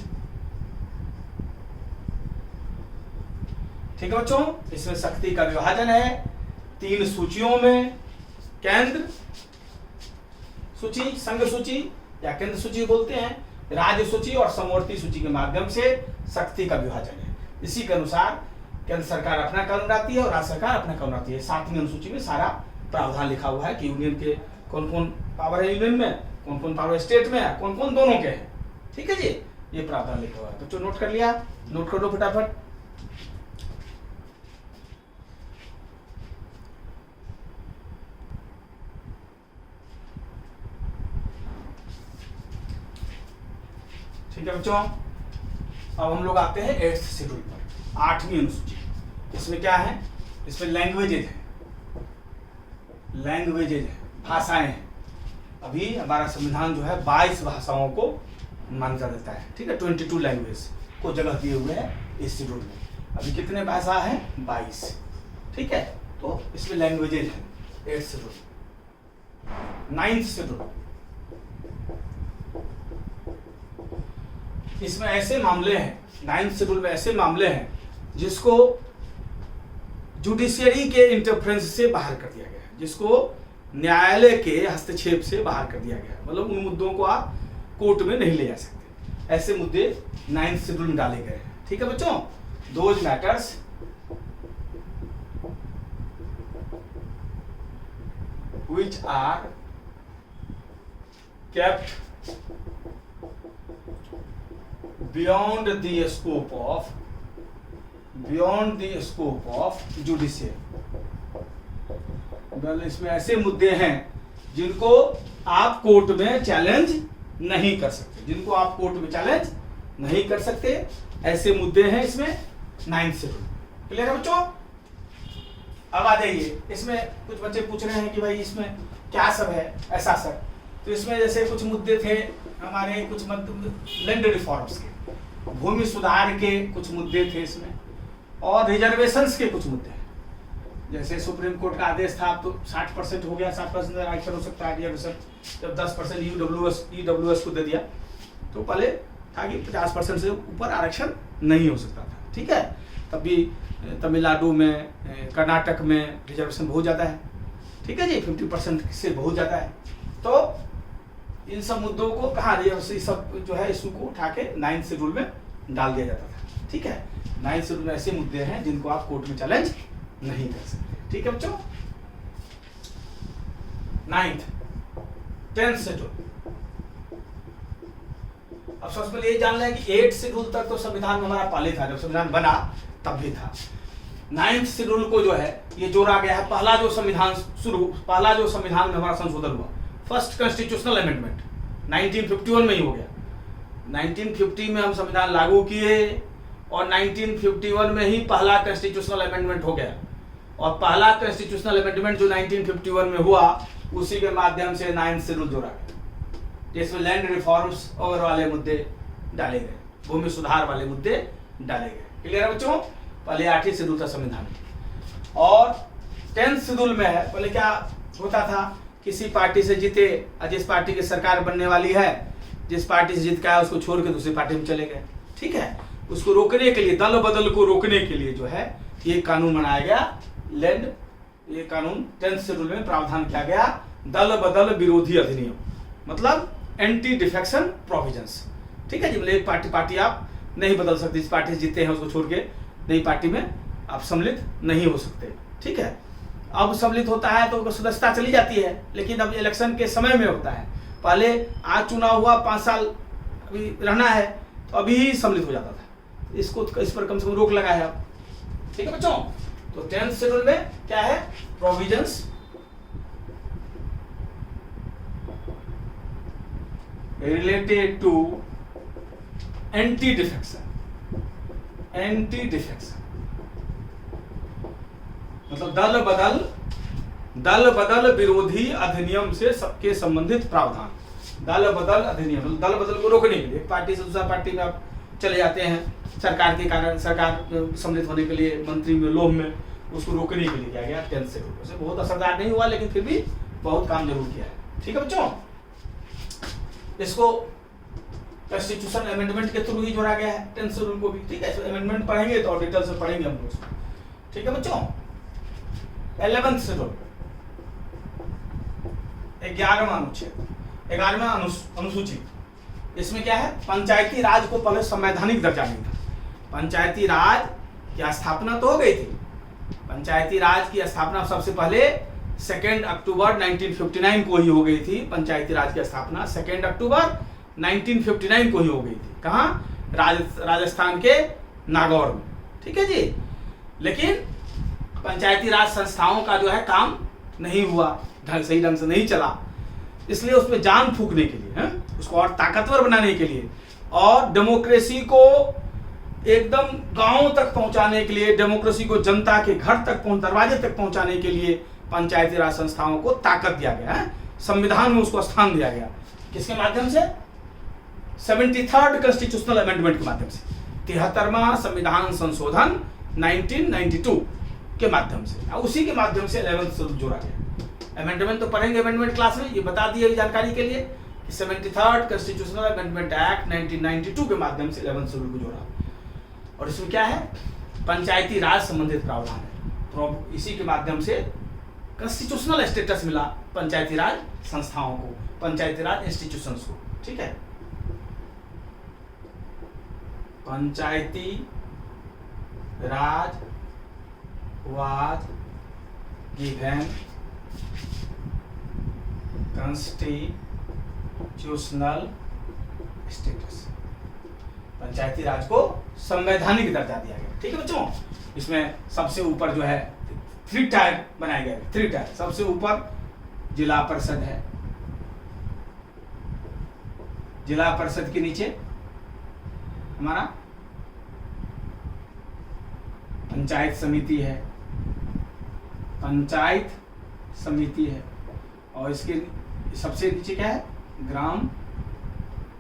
ठीक है बच्चों, इसमें शक्ति का विभाजन है 3 सूचियों में, केंद्र सूची, संघ सूची या केंद्र सूची बोलते हैं, राज्य सूची और समवर्ती सूची के माध्यम से शक्ति का विभाजन है। इसी के अनुसार केंद्र सरकार अपना कानून लाती है और राज्य सरकार अपना कानून लाती है। 7वीं अनुसूची में सारा प्रावधान लिखा हुआ है कि यूनियन के कौन कौन पावर है, यूनियन में कौन कौन पावर स्टेट में है, कौन कौन दोनों के हैं। ठीक है जी, ये प्रावधान लिखा हुआ है। बच्चों नोट कर लिया, नोट कर दो फटाफट। ठीक है बच्चों, अब हम लोग आते हैं 8th शेड्यूल पर, 8वीं अनुसूची। इसमें क्या है, इसमें लैंग्वेजेज है, लैंग्वेजेज है, भाषाएं हैं। अभी हमारा संविधान जो है 22 भाषाओं को मान्यता देता है। ठीक है, 22 लैंग्वेज को जगह दिए हुए हैं इस शेड्यूल में। अभी कितने भाषा है, 22। ठीक है, तो इसमें लैंग्वेजेज है 8th शेड्यूल। 9th शेड्यूल, इसमें ऐसे मामले हैं, 9th शेड्यूल में ऐसे मामले हैं जिसको जुडिशियरी के इंटरफ्रेंस से बाहर कर दिया गया है, जिसको न्यायालय के हस्तक्षेप से बाहर कर दिया गया है। मतलब उन मुद्दों को आप कोर्ट में नहीं ले जा सकते। ऐसे मुद्दे 9th शेड्यूल में डाले गए हैं। ठीक है बच्चों, those matters which are kept beyond the scope of judiciary। इसमें ऐसे मुद्दे हैं जिनको आप कोर्ट में चैलेंज नहीं कर सकते, ऐसे मुद्दे हैं इसमें 9th शेड्यूल। क्लियर है बच्चों? अब आ जाइए, इसमें कुछ बच्चे पूछ रहे हैं कि भाई इसमें क्या सब है ऐसा सब। तो इसमें जैसे कुछ मुद्दे थे हमारे, कुछ लैंड रिफॉर्म्स के, भूमि सुधार के कुछ मुद्दे थे इसमें, और रिजर्वेशंस के कुछ मुद्दे हैं। जैसे सुप्रीम कोर्ट का आदेश था, अब तो 60% हो गया, 60% आरक्षण हो सकता है रिजर्वेशन, जब 10% ईडब्ल्यूएस को दे दिया, तो पहले था कि 50% से ऊपर आरक्षण नहीं हो सकता था। ठीक है, तभी तमिलनाडु में, कर्नाटक में रिजर्वेशन बहुत ज़्यादा है। ठीक है जी, 50% से बहुत ज़्यादा है। तो इन सब मुद्दों को कहाँ सब जो है इसको उठा के 9th शेड्यूल में डाल दिया जाता था। ठीक है, 9th शेड्यूल में ऐसे मुद्दे हैं जिनको आप कोर्ट में चैलेंज नहीं कर सकते। ठीक है बच्चों? 9th 10th schedule. अब सबसे पहले ये जान लें कि 8th शेड्यूल तक तो संविधान में हमारा पहले था, जब संविधान बना तब भी था। 9th शेड्यूल को जो है ये जोड़ा गया है। पहला जो संविधान में हमारा संशोधन हुआ, फर्स्ट कॉन्स्टिट्यूशनल अमेंडमेंट 1951 में ही हो गया। 1950 में हम संविधान लागू किए और 1951 में ही पहला कॉन्स्टिट्यूशनल अमेंडमेंट हो गया। और पहला कॉन्स्टिट्यूशनल अमेंडमेंट जो 1951 में हुआ, उसी के माध्यम से 9th शेड्यूल जोड़ा गया, जिसमें लैंड रिफॉर्म्स और वाले मुद्दे डाले गए, भूमि सुधार वाले मुद्दे डाले गए। क्लियर है बच्चों? पहले 8th शेड्यूल था संविधान में। और 10th शेड्यूल में है, पहले क्या होता था, किसी पार्टी से जीते, जिस पार्टी की सरकार बनने वाली है, जिस पार्टी से जीत का है उसको छोड़ के दूसरी पार्टी में चले गए। ठीक है, उसको रोकने के लिए, दल बदल को रोकने के लिए जो है ये कानून बनाया गया, ये कानून 10th शेड्यूल में प्रावधान किया गया, दल बदल विरोधी अधिनियम, मतलब एंटी डिफेक्शन प्रोविजंस। ठीक है जी, मतलब एक पार्टी आप नहीं बदल सकते, इस पार्टी से जीते हैं उसको छोड़ के नई पार्टी में आप सम्मिलित नहीं हो सकते। ठीक है, अब सम्मिलित होता है तो सदस्यता चली जाती है, लेकिन अब इलेक्शन के समय में होता है। पहले आज चुनाव हुआ, 5 साल अभी रहना है, तो अभी ही सम्मिलित हो जाता था। इस पर कम से कम रोक लगा है अब। ठीक है बच्चों? तो 10th शेड्यूल में क्या है, provisions related to anti defection, मतलब दल बदल विरोधी अधिनियम से सबके संबंधित प्रावधान। दल बदल अधिनियम, मतलब दल बदल को रोकने के लिए, एक पार्टी से दूसरा पार्टी में आप चले जाते हैं सरकार के कारण, सरकार सम्मिलित होने के लिए, मंत्री में, लोभ में, उसको रोकने के लिए किया गया 10th शेड्यूल से। बहुत असरदार नहीं हुआ, लेकिन फिर भी बहुत काम जरूर किया है। ठीक है बच्चों? इसको कॉन्स्टिट्यूशन अमेंडमेंट के थ्रू ही जोड़ा गया है 10th शेड्यूल को भी। ठीक है, अमेंडमेंट पढ़ेंगे तो डिटेल से पढ़ेंगे हम लोग। ठीक है बच्चों? 11th शेड्यूल, 11वां अनुच्छेद, 11वां अनुसूची। इसमें क्या है, पंचायती राज को पहले संवैधानिक दर्जा नहीं था। पंचायती राज की स्थापना तो हो गई थी, पंचायती राज की स्थापना सबसे पहले 2 अक्टूबर 1959 को ही हो गई थी। पंचायती राज की स्थापना 2 अक्टूबर 1959 को ही हो गई थी। कहाँ? राजस्थान के नागौर में। ठीक है जी, लेकिन पंचायती राज संस्थाओं का जो है काम नहीं हुआ, सही ढंग से नहीं चला, इसलिए उसमें जान फूंकने के लिए, उसको और ताकतवर बनाने के लिए, और डेमोक्रेसी को एकदम गांव तक पहुंचाने के लिए, डेमोक्रेसी को जनता के घर तक दरवाजे तक पहुंचाने के लिए पंचायती राज संस्थाओं को ताकत दिया गया है। संविधान में उसको स्थान दिया गया। किसके माध्यम से? 73rd कॉन्स्टिट्यूशनल अमेंडमेंट के माध्यम से, 73वां संविधान संशोधन 1992 के माध्यम से, उसी के माध्यम से 11th शेड्यूल जोड़ा गया। अमेंडमेंट तो पढ़ेंगे अमेंडमेंट क्लास में, ये बता दिए जानकारी के लिए कि 73rd कॉन्स्टिट्यूशनल अमेंडमेंट एक्ट 1992 के माध्यम से 11th शेड्यूल को जोड़ा। और इसमें क्या है, पंचायती राज संबंधित प्रावधान है। इसी के माध्यम से कॉन्स्टिट्यूशनल स्टेटस मिला पंचायती राज संस्थाओं को, पंचायती राज इंस्टीट्यूशंस को। ठीक है, पंचायती राज वाज गिवन कॉन्स्टिट्यूशनल स्टेटस, पंचायती राज को संवैधानिक दर्जा दिया गया। ठीक है बच्चों, इसमें सबसे ऊपर जो है 3 टायर बनाए गए, 3 टायर। सबसे ऊपर जिला परिषद है, जिला परिषद के नीचे हमारा पंचायत समिति है, पंचायत समिति है, और इसके सबसे नीचे क्या है, ग्राम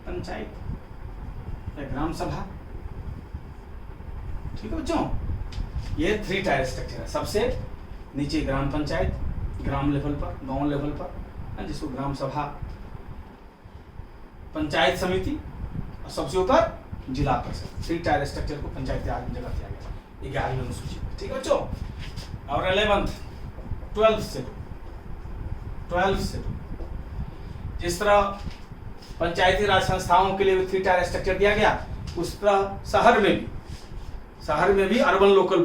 पंचायत या ग्राम सभा। ठीक है बच्चों, ये 3 टायर स्ट्रक्चर है। सबसे नीचे ग्राम पंचायत, ग्राम लेवल पर, गांव लेवल पर, जिसको ग्राम सभा, पंचायत समिति, और सबसे ऊपर जिला परिषद। 3 टायर स्ट्रक्चर को पंचायती राज में जगह दिया गया 11वीं अनुसूची में। ठीक है बच्चों, और 11th 12th से 12 जिस तरह पंचायती राज संस्थाओं के लिए 3 टायर स्ट्रक्चर दिया गया, उस तरह शहर में भी अर्बन लोकल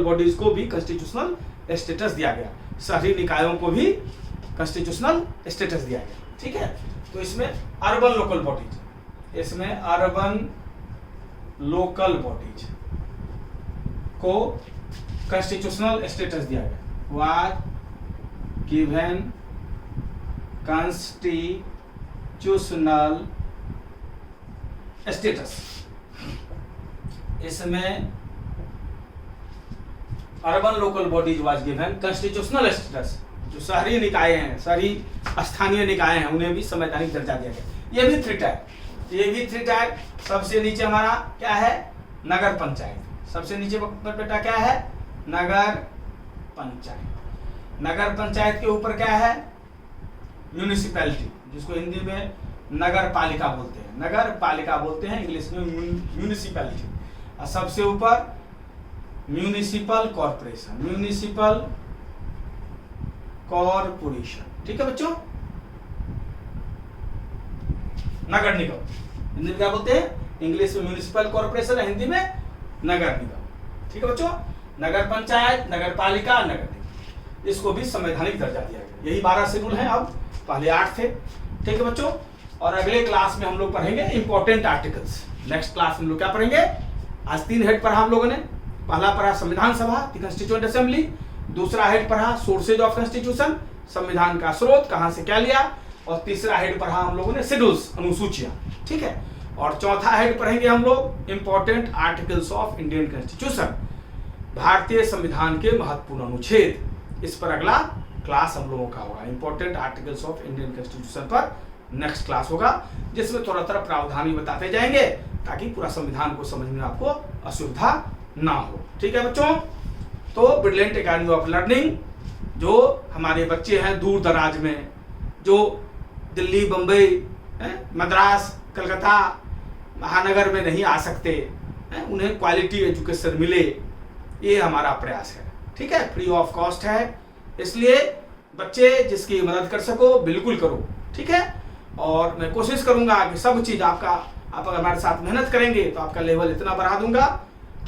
बॉडीज को भी कॉन्स्टिट्यूशनल स्टेटस दिया गया, शहरी निकायों को भी कॉन्स्टिट्यूशनल स्टेटस दिया गया। ठीक है, तो इसमें अर्बन लोकल बॉडीज को कॉन्स्टिट्यूशनल स्टेटस दिया गया, वाज गिवन कॉन्स्टिट्यूशनल स्टेटस। इसमें urban local bodies was given constitutional status, जो शहरी निकाय हैं, शहरी स्थानीय निकाय हैं, उन्हें भी संवैधानिक दर्जा दिया गया। ये भी 3 टायर। सबसे नीचे हमारा क्या है, नगर पंचायत। सबसे नीचे बेटा क्या है, नगर पंचायत। नगर पंचायत के ऊपर क्या है, म्यूनिसिपैलिटी, जिसको हिंदी में नगर पालिका बोलते हैं, इंग्लिश में म्यूनिसिपैलिटी। और सबसे ऊपर म्यूनिसिपल कॉरपोरेशन। ठीक है बच्चों, नगर निगम, हिंदी में क्या बोलते हैं, इंग्लिश में म्यूनिसिपल कॉरपोरेशन, हिंदी में नगर निगम। ठीक है बच्चों, नगर पंचायत, नगर पालिका, नगर निगम, इसको भी संवैधानिक दर्जा दिया गया। यही 12 शेड्यूल हैं, अब पहले 8 थे। ठीक है बच्चों, और अगले क्लास में हम लोग पढ़ेंगे इंपॉर्टेंट आर्टिकल्स। नेक्स्ट क्लास में हम लोग क्या पढ़ेंगे, आज 3 हेड पढ़ा हम लोगों ने। पहला पढ़ा संविधान सभा, द कॉन्स्टिट्यूएंट असेंबली। दूसरा हेड पढ़ा सोर्सेज ऑफ कॉन्स्टिट्यूशन, संविधान का स्रोत, कहां से क्या लिया। और तीसरा हेड पढ़ा हम लोगों ने शेड्यूल्स, अनुसूचियां। ठीक है, और चौथा हेड पढ़ेंगे हम लोग important articles of Indian constitution, भारतीय संविधान के महत्वपूर्ण अनुच्छेद। इस पर अगला क्लास हम लोगों का होगा, important articles of Indian constitution पर नेक्स्ट क्लास होगा, जिसमें थोड़ा थोड़ा प्रावधान बताते जाएंगे, ताकि पूरा संविधान को समझने में आपको असुविधा ना हो। ठीक है बच्चों, तो ब्रिलियंट एकेडमी ऑफ लर्निंग, जो हमारे बच्चे हैं दूर दराज में, जो दिल्ली, बम्बई, मद्रास, कलकत्ता महानगर में नहीं आ सकते, उन्हें क्वालिटी एजुकेशन मिले, ये हमारा प्रयास है। ठीक है, फ्री ऑफ कॉस्ट है, इसलिए बच्चे जिसकी मदद कर सको बिल्कुल करो। ठीक है, और मैं कोशिश करूंगा कि सब चीज़ आप अगर हमारे साथ मेहनत करेंगे तो आपका लेवल इतना बढ़ा दूंगा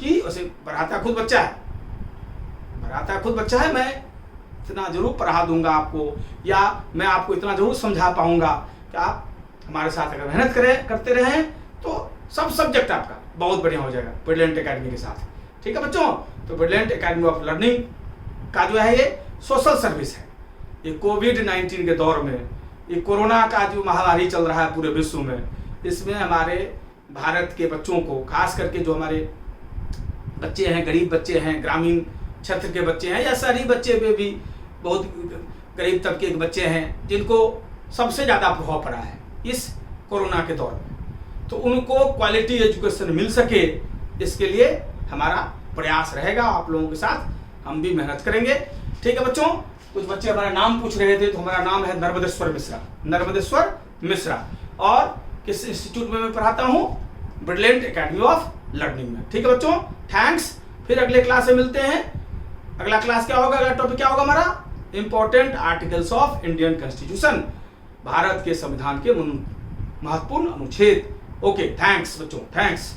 कि उसे बढ़ाता खुद बच्चा है, मैं इतना जरूर पढ़ा दूंगा आपको, या मैं आपको इतना जरूर समझा पाऊंगा कि आप हमारे साथ अगर मेहनत करते रहें तो सब सब्जेक्ट आपका बहुत बढ़िया हो जाएगा ब्रिलियंट एकेडमी के साथ। ठीक है बच्चों, तो ब्रिलियंट एकेडमी ऑफ लर्निंग का जो है ये सोशल सर्विस है। ये कोविड-19 के दौर में, ये कोरोना का जो महामारी चल रहा है पूरे विश्व में, इसमें हमारे भारत के बच्चों को, खास करके जो हमारे बच्चे हैं, गरीब बच्चे हैं, ग्रामीण क्षेत्र के बच्चे हैं, या शहरी बच्चे में भी बहुत गरीब तबके के बच्चे हैं, जिनको सबसे ज़्यादा प्रभाव पड़ा है इस कोरोना के दौर में, तो उनको क्वालिटी एजुकेशन मिल सके, इसके लिए हमारा प्रयास रहेगा। आप लोगों के साथ हम भी मेहनत करेंगे। ठीक है बच्चों, कुछ बच्चे हमारा नाम पूछ रहे थे, तो हमारा नाम है नर्मदेश्वर मिश्रा, और किस इंस्टीट्यूट में मैं पढ़ाता हूँ, ब्रिलियंट एकेडमी ऑफ लर्निंग में। ठीक है बच्चों, थैंक्स। फिर अगले क्लास में मिलते हैं। अगला क्लास क्या होगा, अगला टॉपिक क्या होगा हमारा, important articles of Indian constitution, Bharat के संविधान के महत्वपूर्ण अनुच्छेद। ओके, थैंक्स बच्चों, थैंक्स।